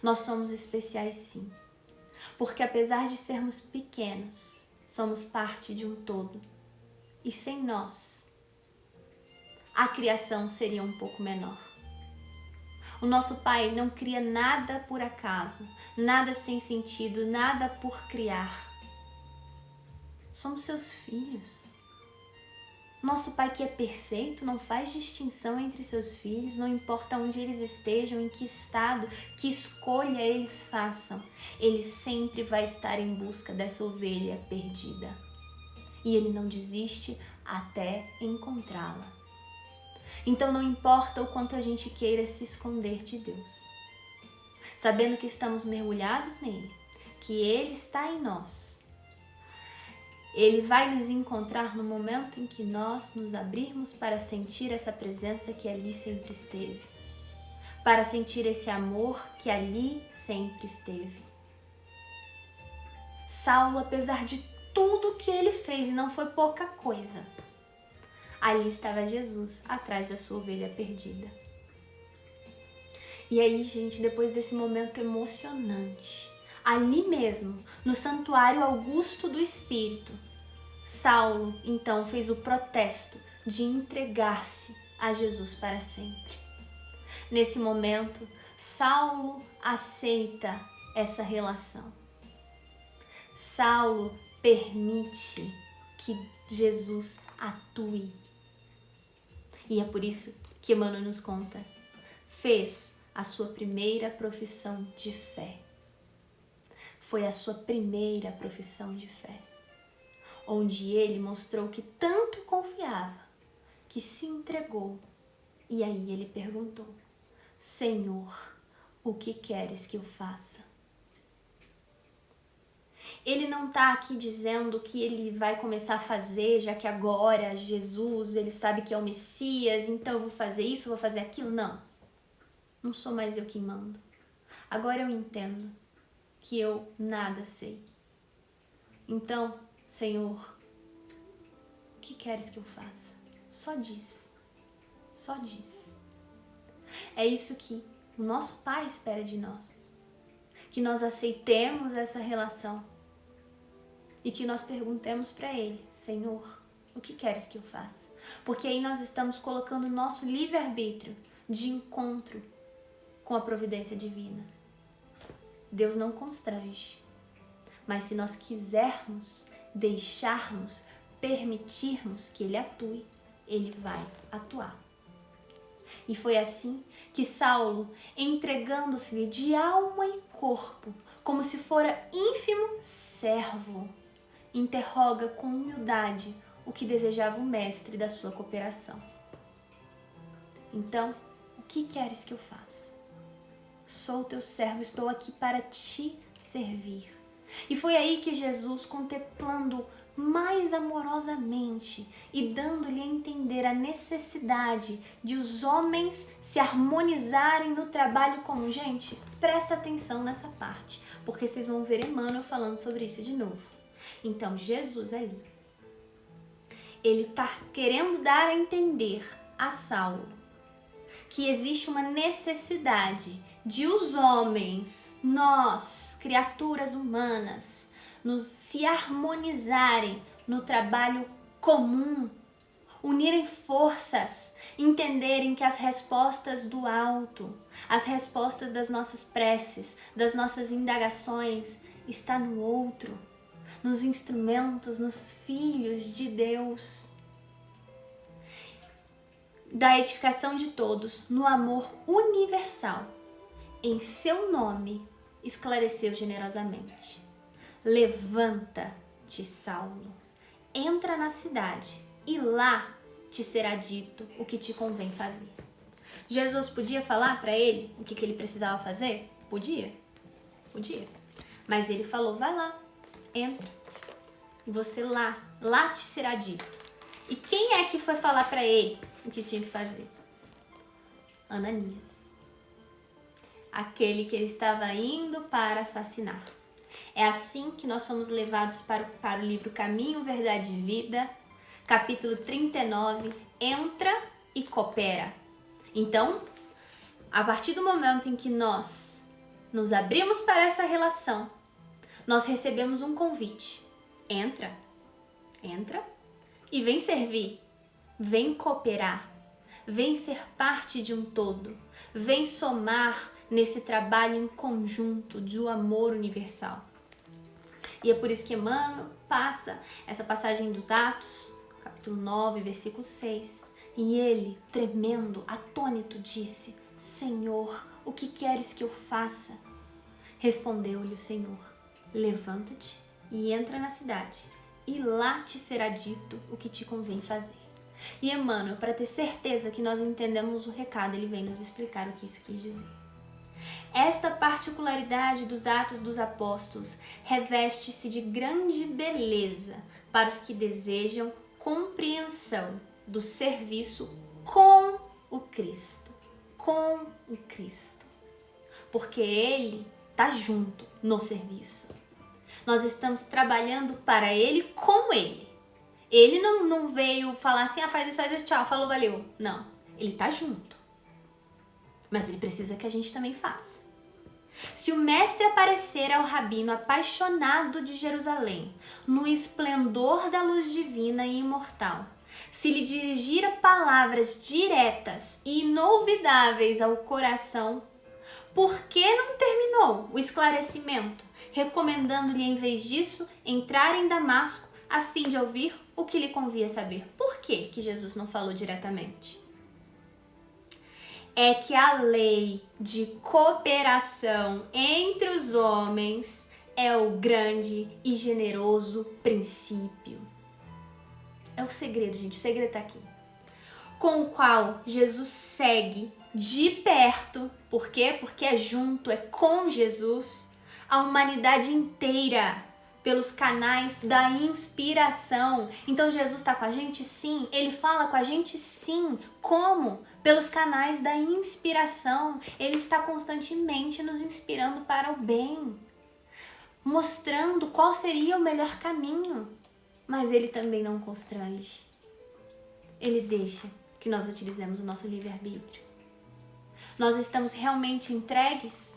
Nós somos especiais sim, porque apesar de sermos pequenos, somos parte de um todo. E sem nós, a criação seria um pouco menor. O nosso Pai não cria nada por acaso, nada sem sentido, nada por criar. Somos seus filhos. Nosso Pai, que é perfeito, não faz distinção entre seus filhos, não importa onde eles estejam, em que estado, que escolha eles façam. Ele sempre vai estar em busca dessa ovelha perdida. E ele não desiste até encontrá-la. Então não importa o quanto a gente queira se esconder de Deus, sabendo que estamos mergulhados nele, que ele está em nós. Ele vai nos encontrar no momento em que nós nos abrirmos para sentir essa presença que ali sempre esteve, para sentir esse amor que ali sempre esteve. Saulo, apesar de tudo que ele fez, e não foi pouca coisa, ali estava Jesus atrás da sua ovelha perdida. E aí, gente, depois desse momento emocionante, ali mesmo, no santuário augusto do Espírito, Saulo então fez o protesto de entregar-se a Jesus para sempre. Nesse momento, Saulo aceita essa relação. Saulo permite que Jesus atue. E é por isso que Emmanuel nos conta, fez a sua primeira profissão de fé. Foi a sua primeira profissão de fé, onde ele mostrou que tanto confiava, que se entregou. E aí ele perguntou: Senhor, o que queres que eu faça? Ele não está aqui dizendo que ele vai começar a fazer, já que agora Jesus, ele sabe que é o Messias, então eu vou fazer isso, vou fazer aquilo. Não, não sou mais eu quem mando. Agora eu entendo que eu nada sei. Então, Senhor, o que queres que eu faça? Só diz, só diz. É isso que o nosso Pai espera de nós, que nós aceitemos essa relação e que nós perguntemos para Ele: Senhor, o que queres que eu faça? Porque aí nós estamos colocando o nosso livre-arbítrio de encontro com a providência divina. Deus não constrange, mas se nós quisermos, deixarmos, permitirmos que Ele atue, Ele vai atuar. E foi assim que Saulo, entregando-se-lhe de alma e corpo, como se fora ínfimo servo, interroga com humildade o que desejava o mestre da sua cooperação. Então, o que queres que eu faça? Sou teu servo, estou aqui para te servir. E foi aí que Jesus, contemplando mais amorosamente e dando-lhe a entender a necessidade de os homens se harmonizarem no trabalho comum. Gente, presta atenção nessa parte, porque vocês vão ver Emmanuel falando sobre isso de novo. Então, Jesus ali, ele está querendo dar a entender a Saulo que existe uma necessidade de os homens, nós, criaturas humanas, se harmonizarem no trabalho comum, unirem forças, entenderem que as respostas do alto, as respostas das nossas preces, das nossas indagações, está no outro, nos instrumentos, nos filhos de Deus, da edificação de todos, no amor universal. Em seu nome, esclareceu generosamente. Levanta-te, Saulo, entra na cidade e lá te será dito o que te convém fazer. Jesus podia falar para ele o que ele precisava fazer? Podia. Mas ele falou, vai lá, entra. E você lá te será dito. E quem é que foi falar para ele o que tinha que fazer? Ananias. Aquele que ele estava indo para assassinar. É assim que nós somos levados para o livro Caminho, Verdade e Vida, capítulo 39, entra e coopera. Então, a partir do momento em que nós nos abrimos para essa relação, nós recebemos um convite. Entra e vem servir, vem cooperar, vem ser parte de um todo, vem somar nesse trabalho em conjunto do amor universal. E é por isso que Emmanuel passa essa passagem dos Atos, capítulo 9, versículo 6, e ele, tremendo, atônito, disse, Senhor, o que queres que eu faça? Respondeu-lhe o Senhor, levanta-te e entra na cidade, e lá te será dito o que te convém fazer. E Emmanuel, para ter certeza que nós entendemos o recado, ele vem nos explicar o que isso quis dizer. Esta particularidade dos Atos dos Apóstolos reveste-se de grande beleza para os que desejam compreensão do serviço com o Cristo. Com o Cristo. Porque Ele está junto no serviço. Nós estamos trabalhando para Ele com Ele. Ele não veio falar assim, faz isso, tchau, falou, valeu. Não, Ele está junto. Mas Ele precisa que a gente também faça. Se o mestre aparecer ao rabino apaixonado de Jerusalém, no esplendor da luz divina e imortal, se lhe dirigir palavras diretas e inolvidáveis ao coração, por que não terminou o esclarecimento, recomendando-lhe, em vez disso, entrar em Damasco a fim de ouvir o que lhe convia saber? Por que Jesus não falou diretamente? É que a lei de cooperação entre os homens é o grande e generoso princípio. É o segredo, gente. O segredo tá aqui. Com o qual Jesus segue de perto. Por quê? Porque é junto, é com Jesus, a humanidade inteira, pelos canais da inspiração. Então Jesus está com a gente? Sim. Ele fala com a gente? Sim. Como? Pelos canais da inspiração. Ele está constantemente nos inspirando para o bem, mostrando qual seria o melhor caminho. Mas ele também não constrange. Ele deixa que nós utilizemos o nosso livre-arbítrio. Nós estamos realmente entregues?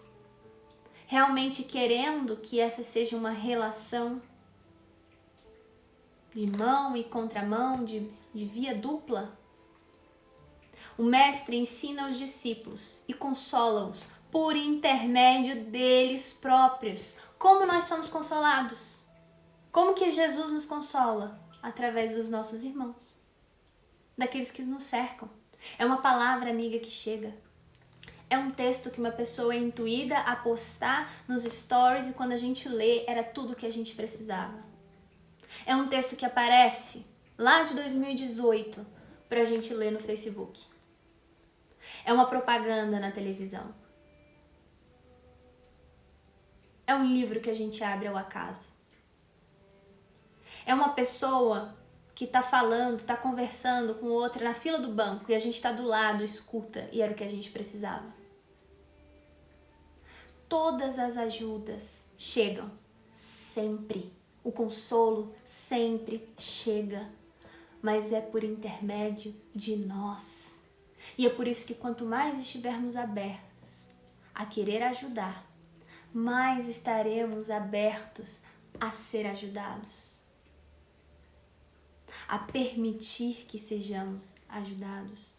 Realmente querendo que essa seja uma relação de mão e contramão, de via dupla? O mestre ensina aos discípulos e consola-os por intermédio deles próprios. Como nós somos consolados? Como que Jesus nos consola? Através dos nossos irmãos, daqueles que nos cercam. É uma palavra amiga que chega. É um texto que uma pessoa é intuída a postar nos stories e quando a gente lê era tudo o que a gente precisava. É um texto que aparece lá de 2018 pra gente ler no Facebook. É uma propaganda na televisão. É um livro que a gente abre ao acaso. É uma pessoa que tá falando, tá conversando com outra na fila do banco e a gente tá do lado, escuta, e era o que a gente precisava. Todas as ajudas chegam, sempre. O consolo sempre chega, mas é por intermédio de nós. E é por isso que quanto mais estivermos abertos a querer ajudar, mais estaremos abertos a ser ajudados, a permitir que sejamos ajudados.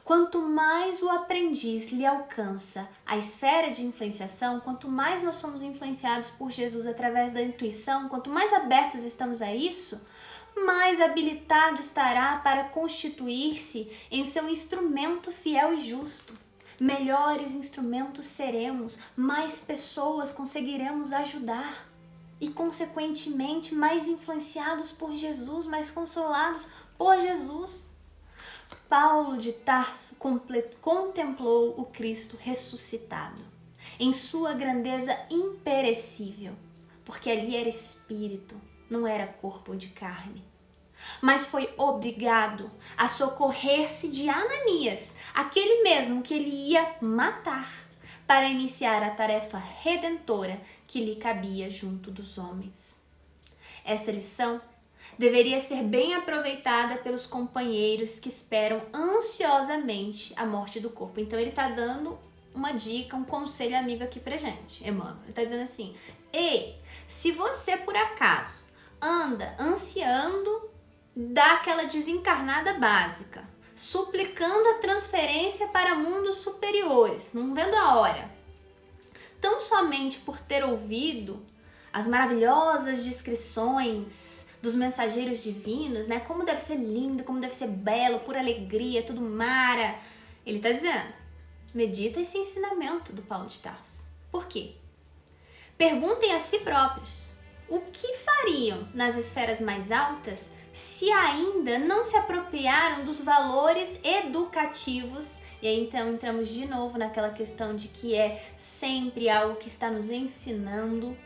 Quanto mais o aprendiz lhe alcança a esfera de influenciação, quanto mais nós somos influenciados por Jesus através da intuição, quanto mais abertos estamos a isso, mais habilitado estará para constituir-se em seu instrumento fiel e justo. Melhores instrumentos seremos, mais pessoas conseguiremos ajudar e, consequentemente, mais influenciados por Jesus, mais consolados por Jesus. Paulo de Tarso contemplou o Cristo ressuscitado em sua grandeza imperecível, porque ali era espírito, não era corpo de carne. Mas foi obrigado a socorrer-se de Ananias, aquele mesmo que ele ia matar, para iniciar a tarefa redentora que lhe cabia junto dos homens. Essa lição deveria ser bem aproveitada pelos companheiros que esperam ansiosamente a morte do corpo. Então ele está dando uma dica, um conselho amigo aqui pra gente, Emmanuel. Ele está dizendo assim: ei, se você por acaso anda ansiando daquela desencarnada básica, suplicando a transferência para mundos superiores, não vendo a hora, tão somente por ter ouvido as maravilhosas descrições dos mensageiros divinos, né? Como deve ser lindo, como deve ser belo, pura alegria, tudo mara. Ele está dizendo, medita esse ensinamento do Paulo de Tarso. Por quê? Perguntem a si próprios o que fariam nas esferas mais altas se ainda não se apropriaram dos valores educativos. E aí então entramos de novo naquela questão de que é sempre algo que está nos ensinando.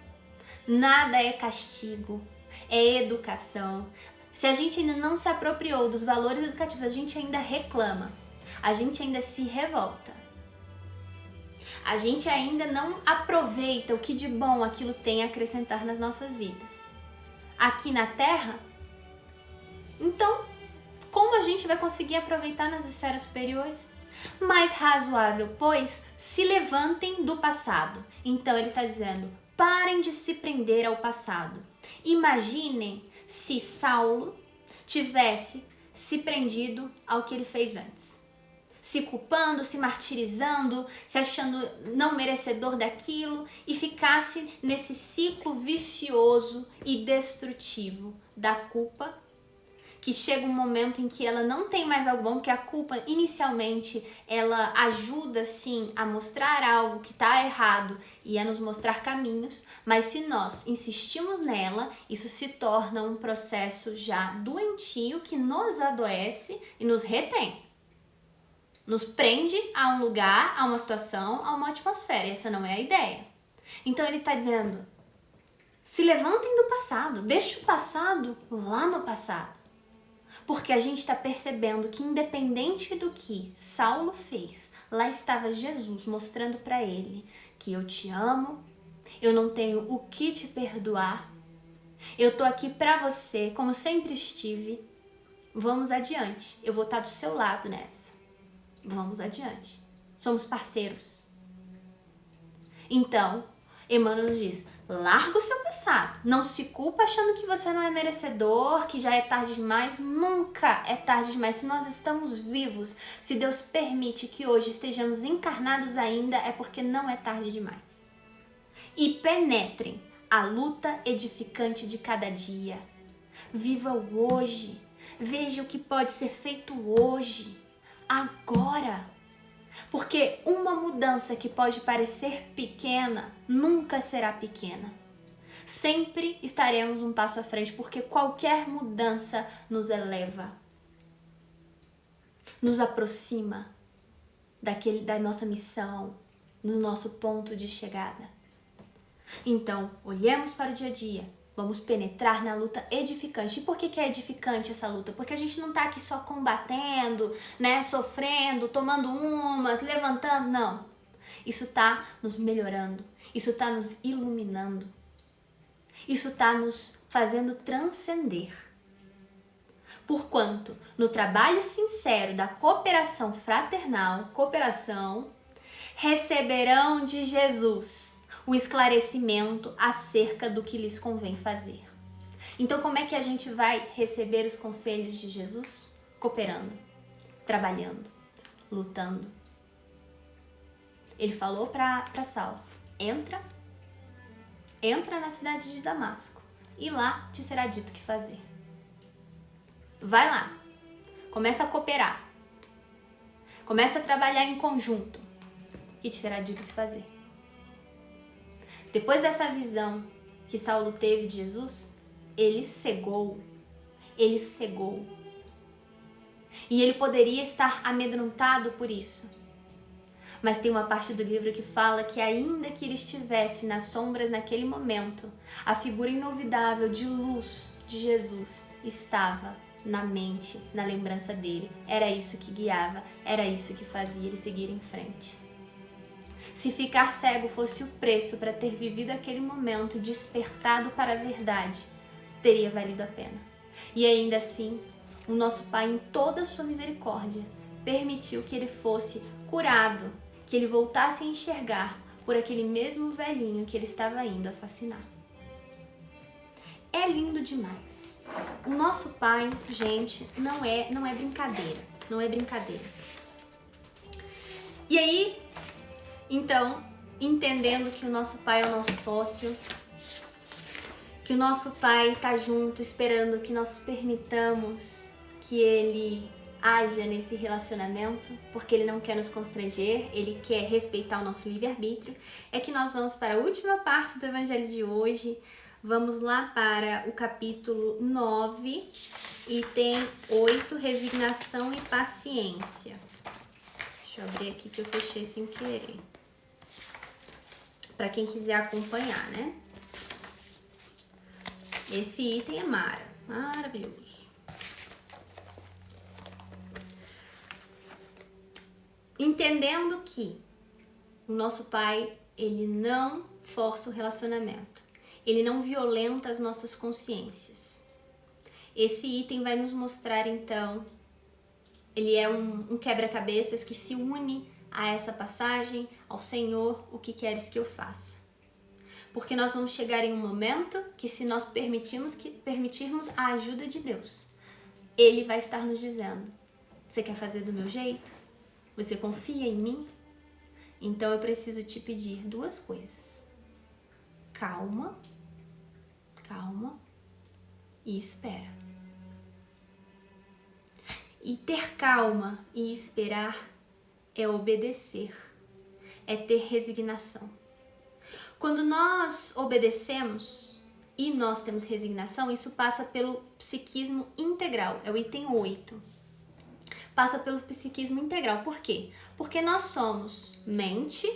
Nada é castigo, é educação. Se a gente ainda não se apropriou dos valores educativos, a gente ainda reclama, a gente ainda se revolta, a gente ainda não aproveita o que de bom aquilo tem a acrescentar nas nossas vidas. Aqui na Terra, então, como a gente vai conseguir aproveitar nas esferas superiores? Mais razoável, pois, se levantem do passado. Então ele está dizendo, parem de se prender ao passado. Imaginem se Saulo tivesse se prendido ao que ele fez antes. Se culpando, se martirizando, se achando não merecedor daquilo e ficasse nesse ciclo vicioso e destrutivo da culpa, que chega um momento em que ela não tem mais algo bom, porque a culpa inicialmente ela ajuda sim a mostrar algo que está errado e a nos mostrar caminhos, mas se nós insistimos nela, isso se torna um processo já doentio que nos adoece e nos retém. Nos prende a um lugar, a uma situação, a uma atmosfera. Essa não é a ideia. Então ele está dizendo, se levantem do passado, deixe o passado lá no passado. Porque a gente está percebendo que independente do que Saulo fez, lá estava Jesus mostrando para ele que eu te amo, eu não tenho o que te perdoar, eu tô aqui para você como sempre estive, vamos adiante, eu vou estar do seu lado nessa, vamos adiante, somos parceiros. Então, Emmanuel nos diz, larga o seu passado, não se culpa achando que você não é merecedor, que já é tarde demais, nunca é tarde demais. Se nós estamos vivos, se Deus permite que hoje estejamos encarnados ainda, é porque não é tarde demais. E penetrem a luta edificante de cada dia. Viva o hoje, veja o que pode ser feito hoje. agora. Porque uma mudança que pode parecer pequena, nunca será pequena. Sempre estaremos um passo à frente, porque qualquer mudança nos eleva, nos aproxima da nossa missão, do nosso ponto de chegada. Então, olhemos para o dia a dia, vamos penetrar na luta edificante. E por que é edificante essa luta? Porque a gente não está aqui só combatendo, né, sofrendo, tomando umas, levantando, não. Isso está nos melhorando, isso está nos iluminando, isso está nos fazendo transcender. Porquanto, no trabalho sincero da cooperação fraternal, receberão de Jesus o esclarecimento acerca do que lhes convém fazer. Então, como é que a gente vai receber os conselhos de Jesus? Cooperando, trabalhando, lutando. Ele falou para Saulo, entra na cidade de Damasco e lá te será dito o que fazer. Vai lá, começa a cooperar, começa a trabalhar em conjunto e te será dito o que fazer. Depois dessa visão que Saulo teve de Jesus, ele cegou. E ele poderia estar amedrontado por isso. Mas tem uma parte do livro que fala que ainda que ele estivesse nas sombras naquele momento, a figura inovidável de luz de Jesus estava na mente, na lembrança dele. Era isso que guiava, era isso que fazia ele seguir em frente. Se ficar cego fosse o preço para ter vivido aquele momento despertado para a verdade, teria valido a pena. E ainda assim, o nosso Pai, em toda a sua misericórdia, permitiu que ele fosse curado, que ele voltasse a enxergar por aquele mesmo velhinho que ele estava indo assassinar. É lindo demais. O nosso Pai, gente, não é brincadeira. Não é brincadeira. E aí, então, entendendo que o nosso Pai é o nosso sócio, que o nosso Pai está junto, esperando que nós permitamos que Ele haja nesse relacionamento, porque Ele não quer nos constranger, Ele quer respeitar o nosso livre-arbítrio, é que nós vamos para a última parte do Evangelho de hoje. Vamos lá para o capítulo 9, item 8, resignação e paciência. Deixa eu abrir aqui que eu fechei sem querer. Para quem quiser acompanhar, né? Esse item é maravilhoso. Entendendo que o nosso Pai, ele não força o relacionamento. Ele não violenta as nossas consciências. Esse item vai nos mostrar, então, ele é um quebra-cabeças que se une a essa passagem, ao Senhor, o que queres que eu faça. Porque nós vamos chegar em um momento que, se nós permitirmos a ajuda de Deus, Ele vai estar nos dizendo, você quer fazer do meu jeito? Você confia em mim? Então eu preciso te pedir duas coisas. Calma e espera. E ter calma e esperar é obedecer, é ter resignação. Quando nós obedecemos e nós temos resignação, isso passa pelo psiquismo integral, é o item 8. Passa pelo psiquismo integral. Por quê? Porque nós somos mente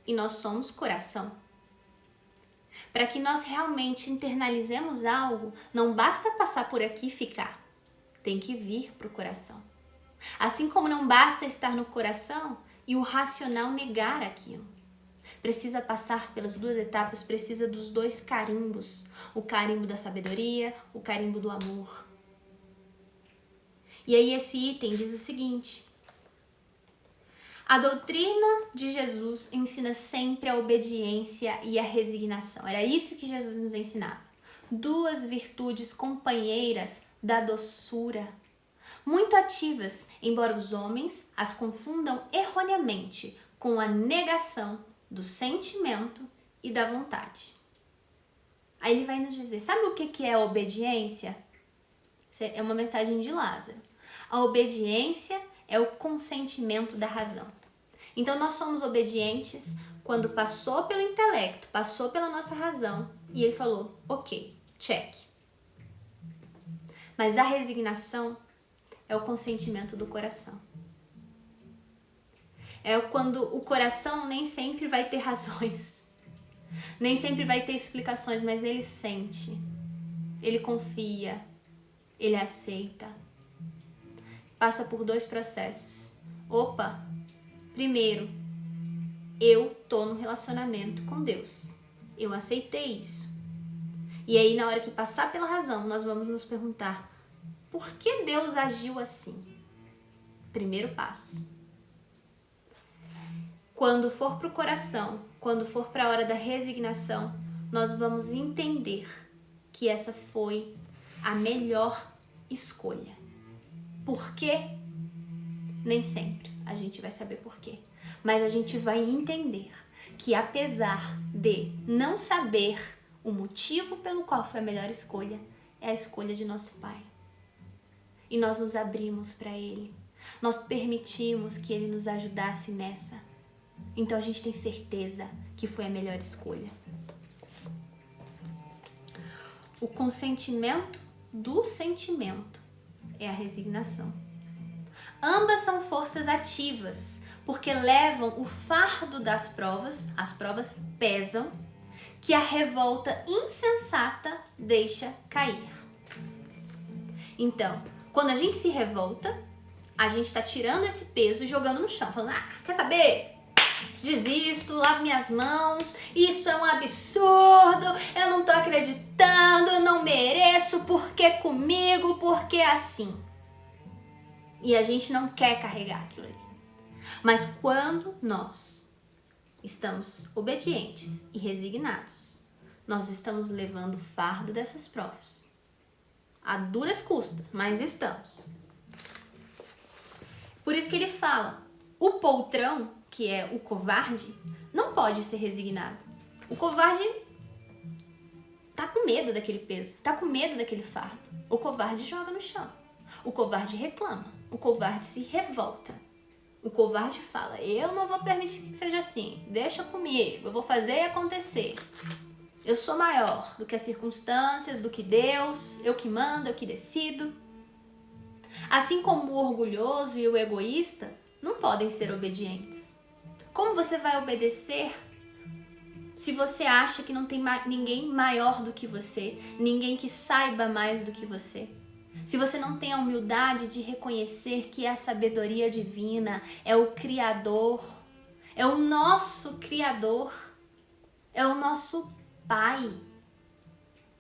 e nós somos coração. Para que nós realmente internalizemos algo, não basta passar por aqui e ficar. Tem que vir para o coração. Assim como não basta estar no coração e o racional negar aquilo. Precisa passar pelas duas etapas, precisa dos dois carimbos. O carimbo da sabedoria, o carimbo do amor. E aí esse item diz o seguinte: a doutrina de Jesus ensina sempre a obediência e a resignação. Era isso que Jesus nos ensinava. Duas virtudes companheiras da doçura, muito ativas, embora os homens as confundam erroneamente com a negação do sentimento e da vontade. Aí ele vai nos dizer, sabe o que é a obediência? É uma mensagem de Lázaro. A obediência é o consentimento da razão. Então nós somos obedientes quando passou pelo intelecto, passou pela nossa razão e ele falou, ok, check. Mas a resignação é o consentimento do coração. É quando o coração nem sempre vai ter razões, nem sempre vai ter explicações, mas ele sente, ele confia, ele aceita. Passa por 2 processos. Opa, primeiro, eu tô no relacionamento com Deus. Eu aceitei isso. E aí, na hora que passar pela razão, nós vamos nos perguntar, por que Deus agiu assim? Primeiro passo. Quando for pro coração, quando for para a hora da resignação, nós vamos entender que essa foi a melhor escolha. Por quê? Nem sempre a gente vai saber por quê. Mas a gente vai entender que apesar de não saber o motivo pelo qual foi a melhor escolha, é a escolha de nosso Pai. E nós nos abrimos para Ele. Nós permitimos que Ele nos ajudasse nessa. Então a gente tem certeza que foi a melhor escolha. O consentimento do sentimento é a resignação. Ambas são forças ativas, porque levam o fardo das provas, as provas pesam, que a revolta insensata deixa cair. Então, quando a gente se revolta, a gente está tirando esse peso e jogando no chão, falando, quer saber? Desisto, lavo minhas mãos, isso é um absurdo, eu não tô acreditando, eu não mereço, por que comigo, por que assim? E a gente não quer carregar aquilo ali. Mas quando nós estamos obedientes e resignados, nós estamos levando o fardo dessas provas. A duras custas, mas estamos. Por isso que ele fala, o poltrão, que é o covarde, não pode ser resignado. O covarde tá com medo daquele peso, tá com medo daquele fardo. O covarde joga no chão. O covarde reclama. O covarde se revolta. O covarde fala, eu não vou permitir que seja assim. Deixa comigo, eu vou fazer acontecer. Eu sou maior do que as circunstâncias, do que Deus, eu que mando, eu que decido. Assim como o orgulhoso e o egoísta não podem ser obedientes. Como você vai obedecer se você acha que não tem ninguém maior do que você, ninguém que saiba mais do que você? Se você não tem a humildade de reconhecer que é a sabedoria divina, é o Criador, é o nosso Criador, é o nosso Pai,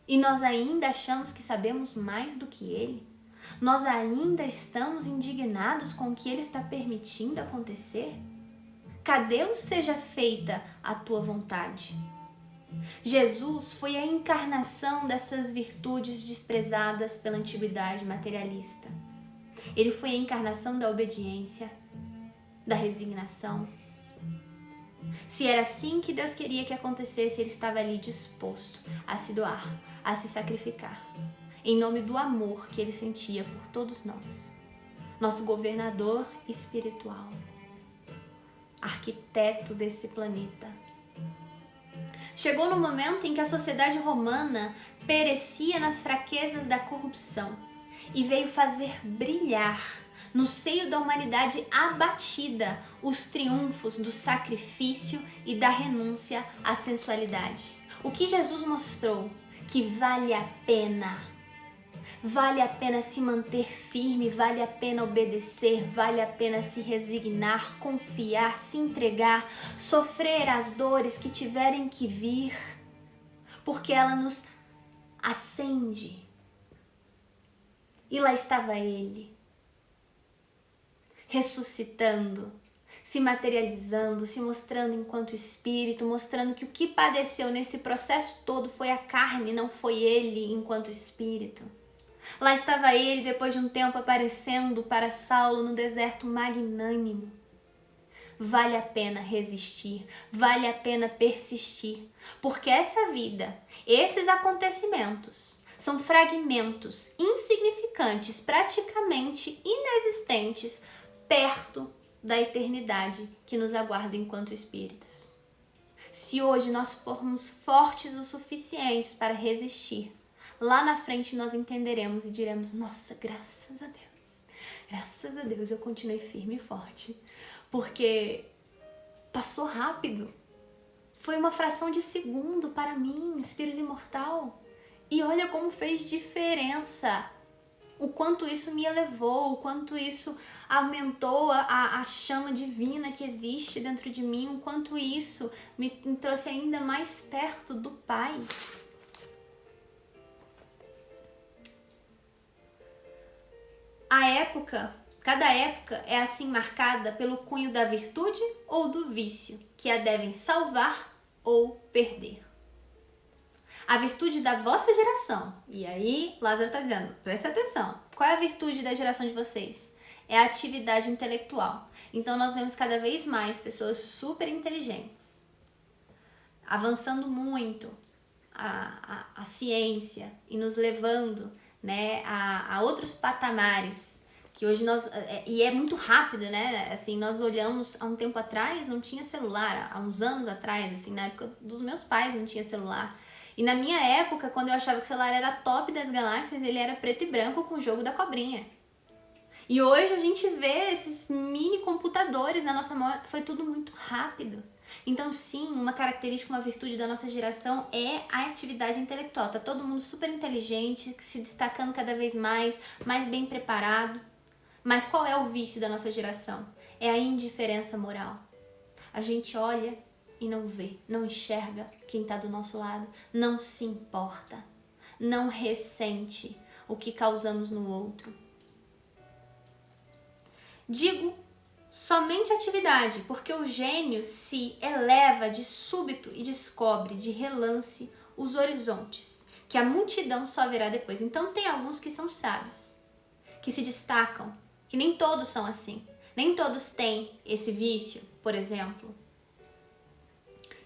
e nós ainda achamos que sabemos mais do que Ele, nós ainda estamos indignados com o que Ele está permitindo acontecer? Cadê o seja feita a tua vontade? Jesus foi a encarnação dessas virtudes desprezadas pela antiguidade materialista. Ele foi a encarnação da obediência, da resignação. Se era assim que Deus queria que acontecesse, Ele estava ali disposto a se doar, a se sacrificar, em nome do amor que Ele sentia por todos nós. Nosso governador espiritual, arquiteto desse planeta. Chegou no momento em que a sociedade romana perecia nas fraquezas da corrupção e veio fazer brilhar no seio da humanidade abatida os triunfos do sacrifício e da renúncia à sensualidade. O que Jesus mostrou? Que vale a pena se manter firme, vale a pena obedecer, vale a pena se resignar, confiar, se entregar, sofrer as dores que tiverem que vir, porque ela nos acende. E lá estava Ele, ressuscitando, se materializando, se mostrando enquanto Espírito, mostrando que o que padeceu nesse processo todo foi a carne, não foi Ele enquanto Espírito. Lá estava Ele, depois de um tempo, aparecendo para Saulo no deserto magnânimo. Vale a pena resistir, vale a pena persistir, porque essa vida, esses acontecimentos, são fragmentos insignificantes, praticamente inexistentes, perto da eternidade que nos aguarda enquanto espíritos. Se hoje nós formos fortes o suficientes para resistir, lá na frente nós entenderemos e diremos: nossa, graças a Deus eu continuei firme e forte, porque passou rápido. Foi uma fração de segundo para mim, espírito imortal. E olha como fez diferença. O quanto isso me elevou, o quanto isso aumentou a chama divina que existe dentro de mim, o quanto isso me trouxe ainda mais perto do Pai. Cada época é assim marcada pelo cunho da virtude ou do vício, que a devem salvar ou perder. A virtude da vossa geração. E aí, Lázaro está dizendo, preste atenção. Qual é a virtude da geração de vocês? É a atividade intelectual. Então, nós vemos cada vez mais pessoas super inteligentes, avançando muito a ciência e nos levando, né, a outros patamares. Que hoje e é muito rápido, né? Assim, nós olhamos há um tempo atrás, não tinha celular. Há uns anos atrás, assim, na época dos meus pais não tinha celular. E na minha época, quando eu achava que o celular era top das galáxias, ele era preto e branco com o jogo da cobrinha. E hoje a gente vê esses mini computadores na nossa mão, foi tudo muito rápido. Então sim, uma característica, uma virtude da nossa geração é a atividade intelectual. Tá todo mundo super inteligente, se destacando cada vez mais bem preparado. Mas qual é o vício da nossa geração? É a indiferença moral. A gente olha e não vê, não enxerga quem está do nosso lado, não se importa, não ressente o que causamos no outro. Digo somente atividade, porque o gênio se eleva de súbito e descobre de relance os horizontes, que a multidão só verá depois. Então tem alguns que são sábios, que se destacam, que nem todos são assim. Nem todos têm esse vício, por exemplo.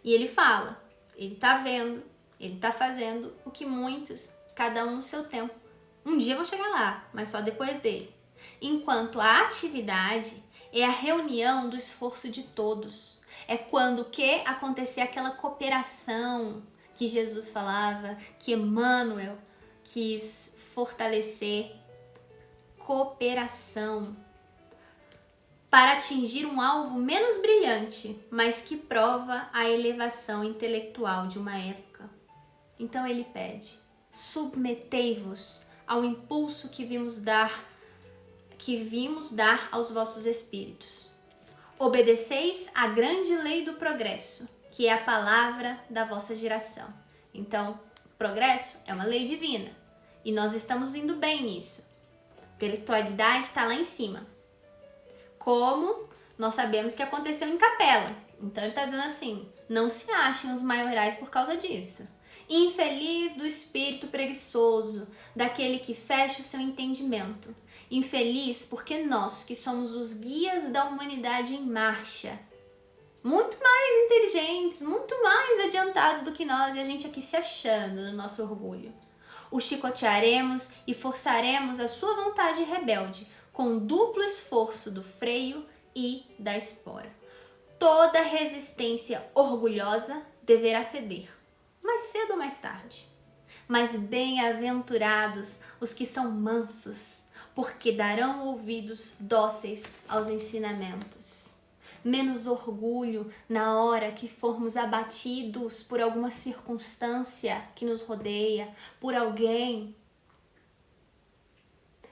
E ele fala, ele tá vendo, ele tá fazendo o que muitos, cada um no seu tempo. Um dia vão chegar lá, mas só depois dele. Enquanto a atividade é a reunião do esforço de todos. É quando que acontecer aquela cooperação que Jesus falava, que Emmanuel quis fortalecer. Cooperação para atingir um alvo menos brilhante, mas que prova a elevação intelectual de uma época. Então ele pede: submetei-vos ao impulso que vimos dar aos vossos espíritos. Obedeceis à grande lei do progresso, que é a palavra da vossa geração. Então, progresso é uma lei divina e nós estamos indo bem nisso. Intelectualidade está lá em cima. Como nós sabemos que aconteceu em Capela. Então ele está dizendo assim: não se achem os maiorais por causa disso. Infeliz do espírito preguiçoso, daquele que fecha o seu entendimento. Infeliz porque nós, que somos os guias da humanidade em marcha, muito mais inteligentes, muito mais adiantados do que nós, e a gente aqui se achando no nosso orgulho. O chicotearemos e forçaremos a sua vontade rebelde, com duplo esforço do freio e da espora. Toda resistência orgulhosa deverá ceder, mais cedo ou mais tarde. Mas bem-aventurados os que são mansos, porque darão ouvidos dóceis aos ensinamentos. Menos orgulho na hora que formos abatidos por alguma circunstância que nos rodeia, por alguém.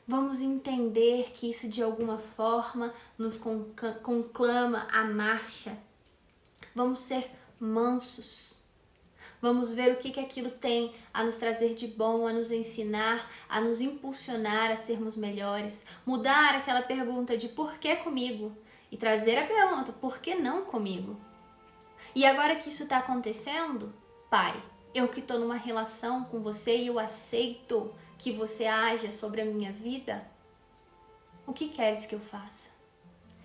Vamos entender que isso de alguma forma nos conclama à marcha. Vamos ser mansos. Vamos ver o que aquilo tem a nos trazer de bom, a nos ensinar, a nos impulsionar a sermos melhores. Mudar aquela pergunta de por que comigo? E trazer a pergunta, por que não comigo? E agora que isso está acontecendo, Pai, eu que estou numa relação com você e eu aceito que você haja sobre a minha vida, o que queres que eu faça?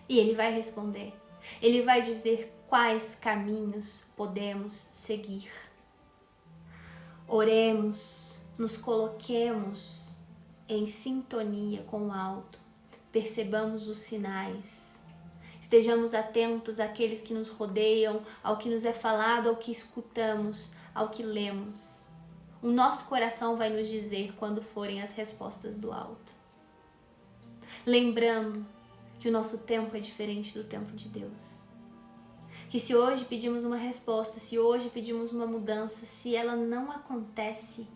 E ele vai responder, ele vai dizer quais caminhos podemos seguir. Oremos, nos coloquemos em sintonia com o alto, percebamos os sinais, estejamos atentos àqueles que nos rodeiam, ao que nos é falado, ao que escutamos, ao que lemos. O nosso coração vai nos dizer quando forem as respostas do alto. Lembrando que o nosso tempo é diferente do tempo de Deus. Que se hoje pedimos uma resposta, se hoje pedimos uma mudança, se ela não acontece,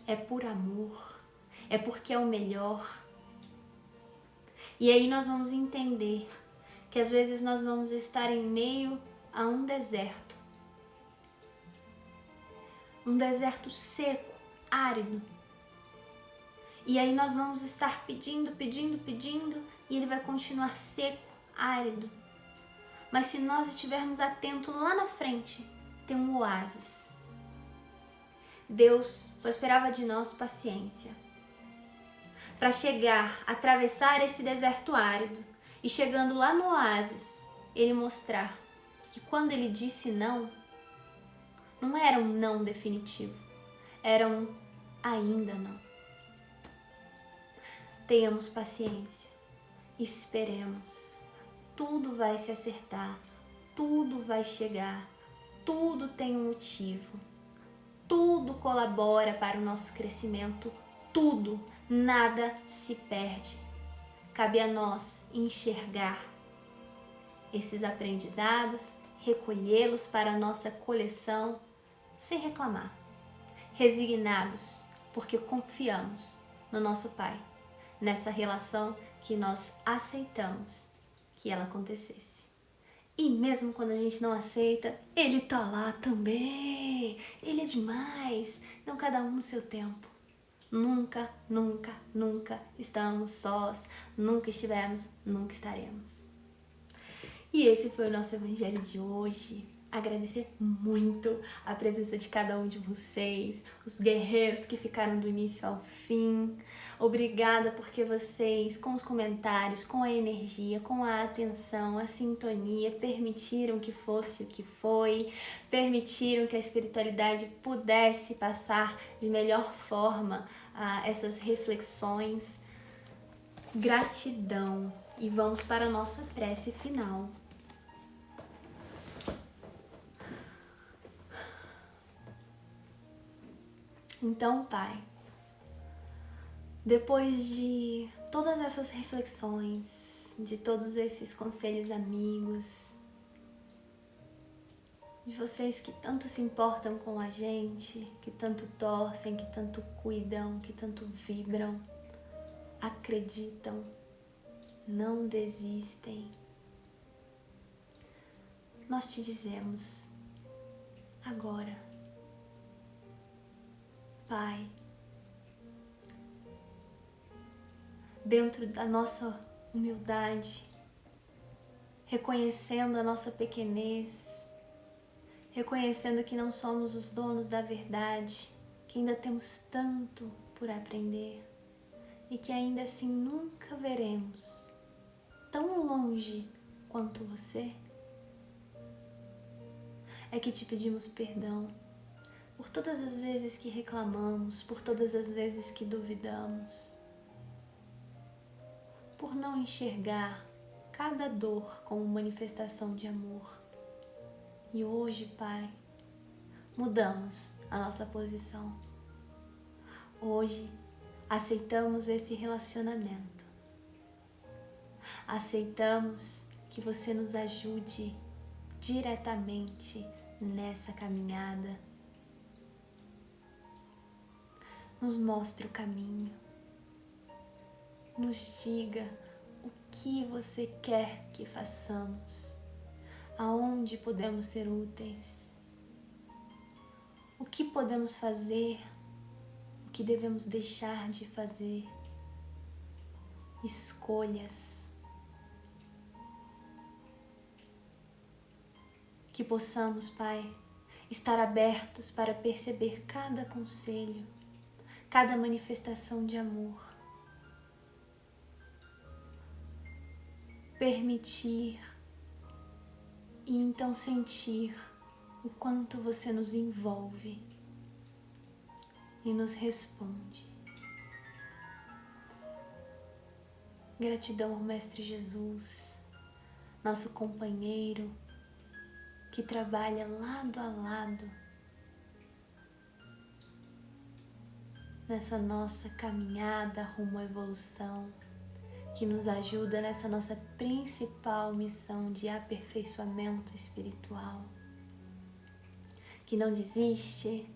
é por amor, é porque é o melhor. E aí nós vamos entender que às vezes nós vamos estar em meio a um deserto seco, árido. E aí nós vamos estar pedindo, e ele vai continuar seco, árido. Mas se nós estivermos atentos lá na frente, tem um oásis. Deus só esperava de nós paciência para chegar, atravessar esse deserto árido e chegando lá no oásis, ele mostrar que quando ele disse não, não era um não definitivo, era um ainda não. Tenhamos paciência, esperemos, tudo vai se acertar, tudo vai chegar, tudo tem um motivo, tudo colabora para o nosso crescimento, tudo, nada se perde. Cabe a nós enxergar esses aprendizados, recolhê-los para a nossa coleção sem reclamar, resignados, porque confiamos no nosso Pai, nessa relação que nós aceitamos que ela acontecesse. E mesmo quando a gente não aceita, Ele tá lá também. Ele é demais. Então cada um no seu tempo. Nunca, nunca, nunca estamos sós. Nunca estivemos, nunca estaremos. E esse foi o nosso evangelho de hoje. Agradecer muito a presença de cada um de vocês, os guerreiros que ficaram do início ao fim. Obrigada porque vocês, com os comentários, com a energia, com a atenção, a sintonia, permitiram que fosse o que foi, permitiram que a espiritualidade pudesse passar de melhor forma essas reflexões. Gratidão. E vamos para a nossa prece final. Então, Pai, depois de todas essas reflexões, de todos esses conselhos amigos, de vocês que tanto se importam com a gente, que tanto torcem, que tanto cuidam, que tanto vibram, acreditam, não desistem, nós te dizemos agora, Pai, dentro da nossa humildade, reconhecendo a nossa pequenez, reconhecendo que não somos os donos da verdade, que ainda temos tanto por aprender e que ainda assim nunca veremos tão longe quanto você, é que te pedimos perdão por todas as vezes que reclamamos, por todas as vezes que duvidamos, por não enxergar cada dor como manifestação de amor. E hoje, Pai, mudamos a nossa posição. Hoje, aceitamos esse relacionamento. Aceitamos que você nos ajude diretamente nessa caminhada. Nos mostre o caminho, nos diga o que você quer que façamos, aonde podemos ser úteis, o que podemos fazer, o que devemos deixar de fazer, escolhas, que possamos, Pai, estar abertos para perceber cada conselho, cada manifestação de amor, permitir e então sentir o quanto você nos envolve e nos responde. Gratidão ao Mestre Jesus, nosso companheiro, que trabalha lado a lado nessa nossa caminhada rumo à evolução, que nos ajuda nessa nossa principal missão de aperfeiçoamento espiritual, que não desiste,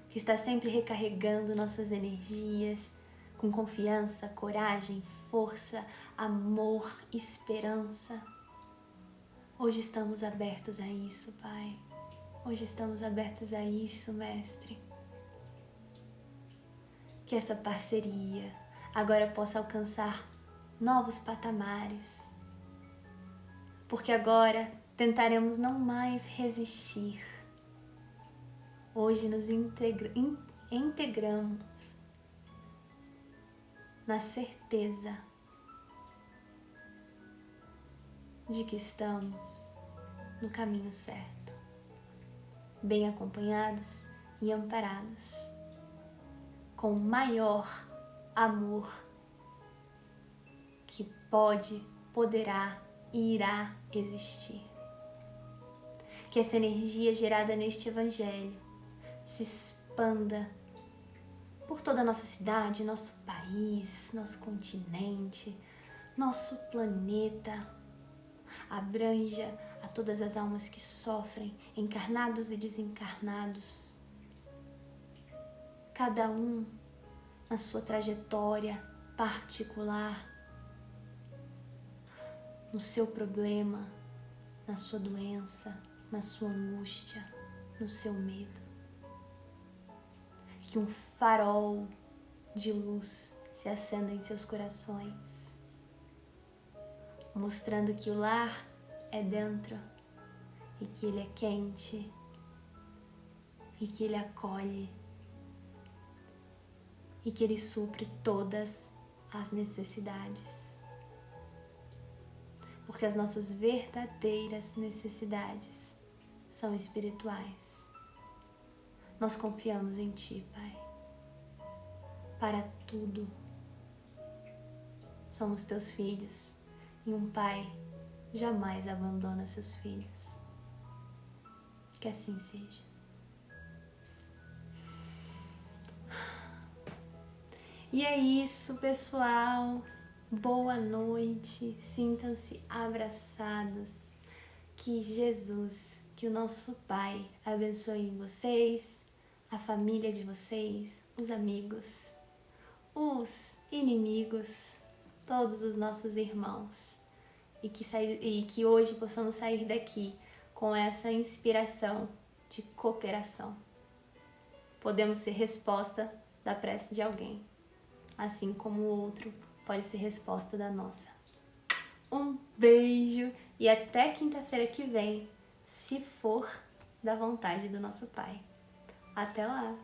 que está sempre recarregando nossas energias com confiança, coragem, força, amor, esperança. Hoje estamos abertos a isso, Pai. Hoje estamos abertos a isso, Mestre. Que essa parceria agora possa alcançar novos patamares, porque agora tentaremos não mais resistir. Hoje nos integramos na certeza de que estamos no caminho certo, bem acompanhados e amparados, com o maior amor que pode, poderá e irá existir. Que essa energia gerada neste Evangelho se expanda por toda a nossa cidade, nosso país, nosso continente, nosso planeta. Abranja a todas as almas que sofrem, encarnados e desencarnados. Cada um na sua trajetória particular, no seu problema, na sua doença, na sua angústia, no seu medo. Que um farol de luz se acenda em seus corações, mostrando que o lar é dentro e que ele é quente e que ele acolhe e que ele supre todas as necessidades. Porque as nossas verdadeiras necessidades são espirituais. Nós confiamos em Ti, Pai, para tudo. Somos Teus filhos e um Pai jamais abandona seus filhos. Que assim seja. E é isso, pessoal. Boa noite. Sintam-se abraçados. Que Jesus, que o nosso Pai abençoe vocês, a família de vocês, os amigos, os inimigos, todos os nossos irmãos. E que hoje possamos sair daqui com essa inspiração de cooperação. Podemos ser resposta da prece de alguém, assim como o outro pode ser resposta da nossa. Um beijo e até quinta-feira que vem, se for da vontade do nosso Pai. Até lá!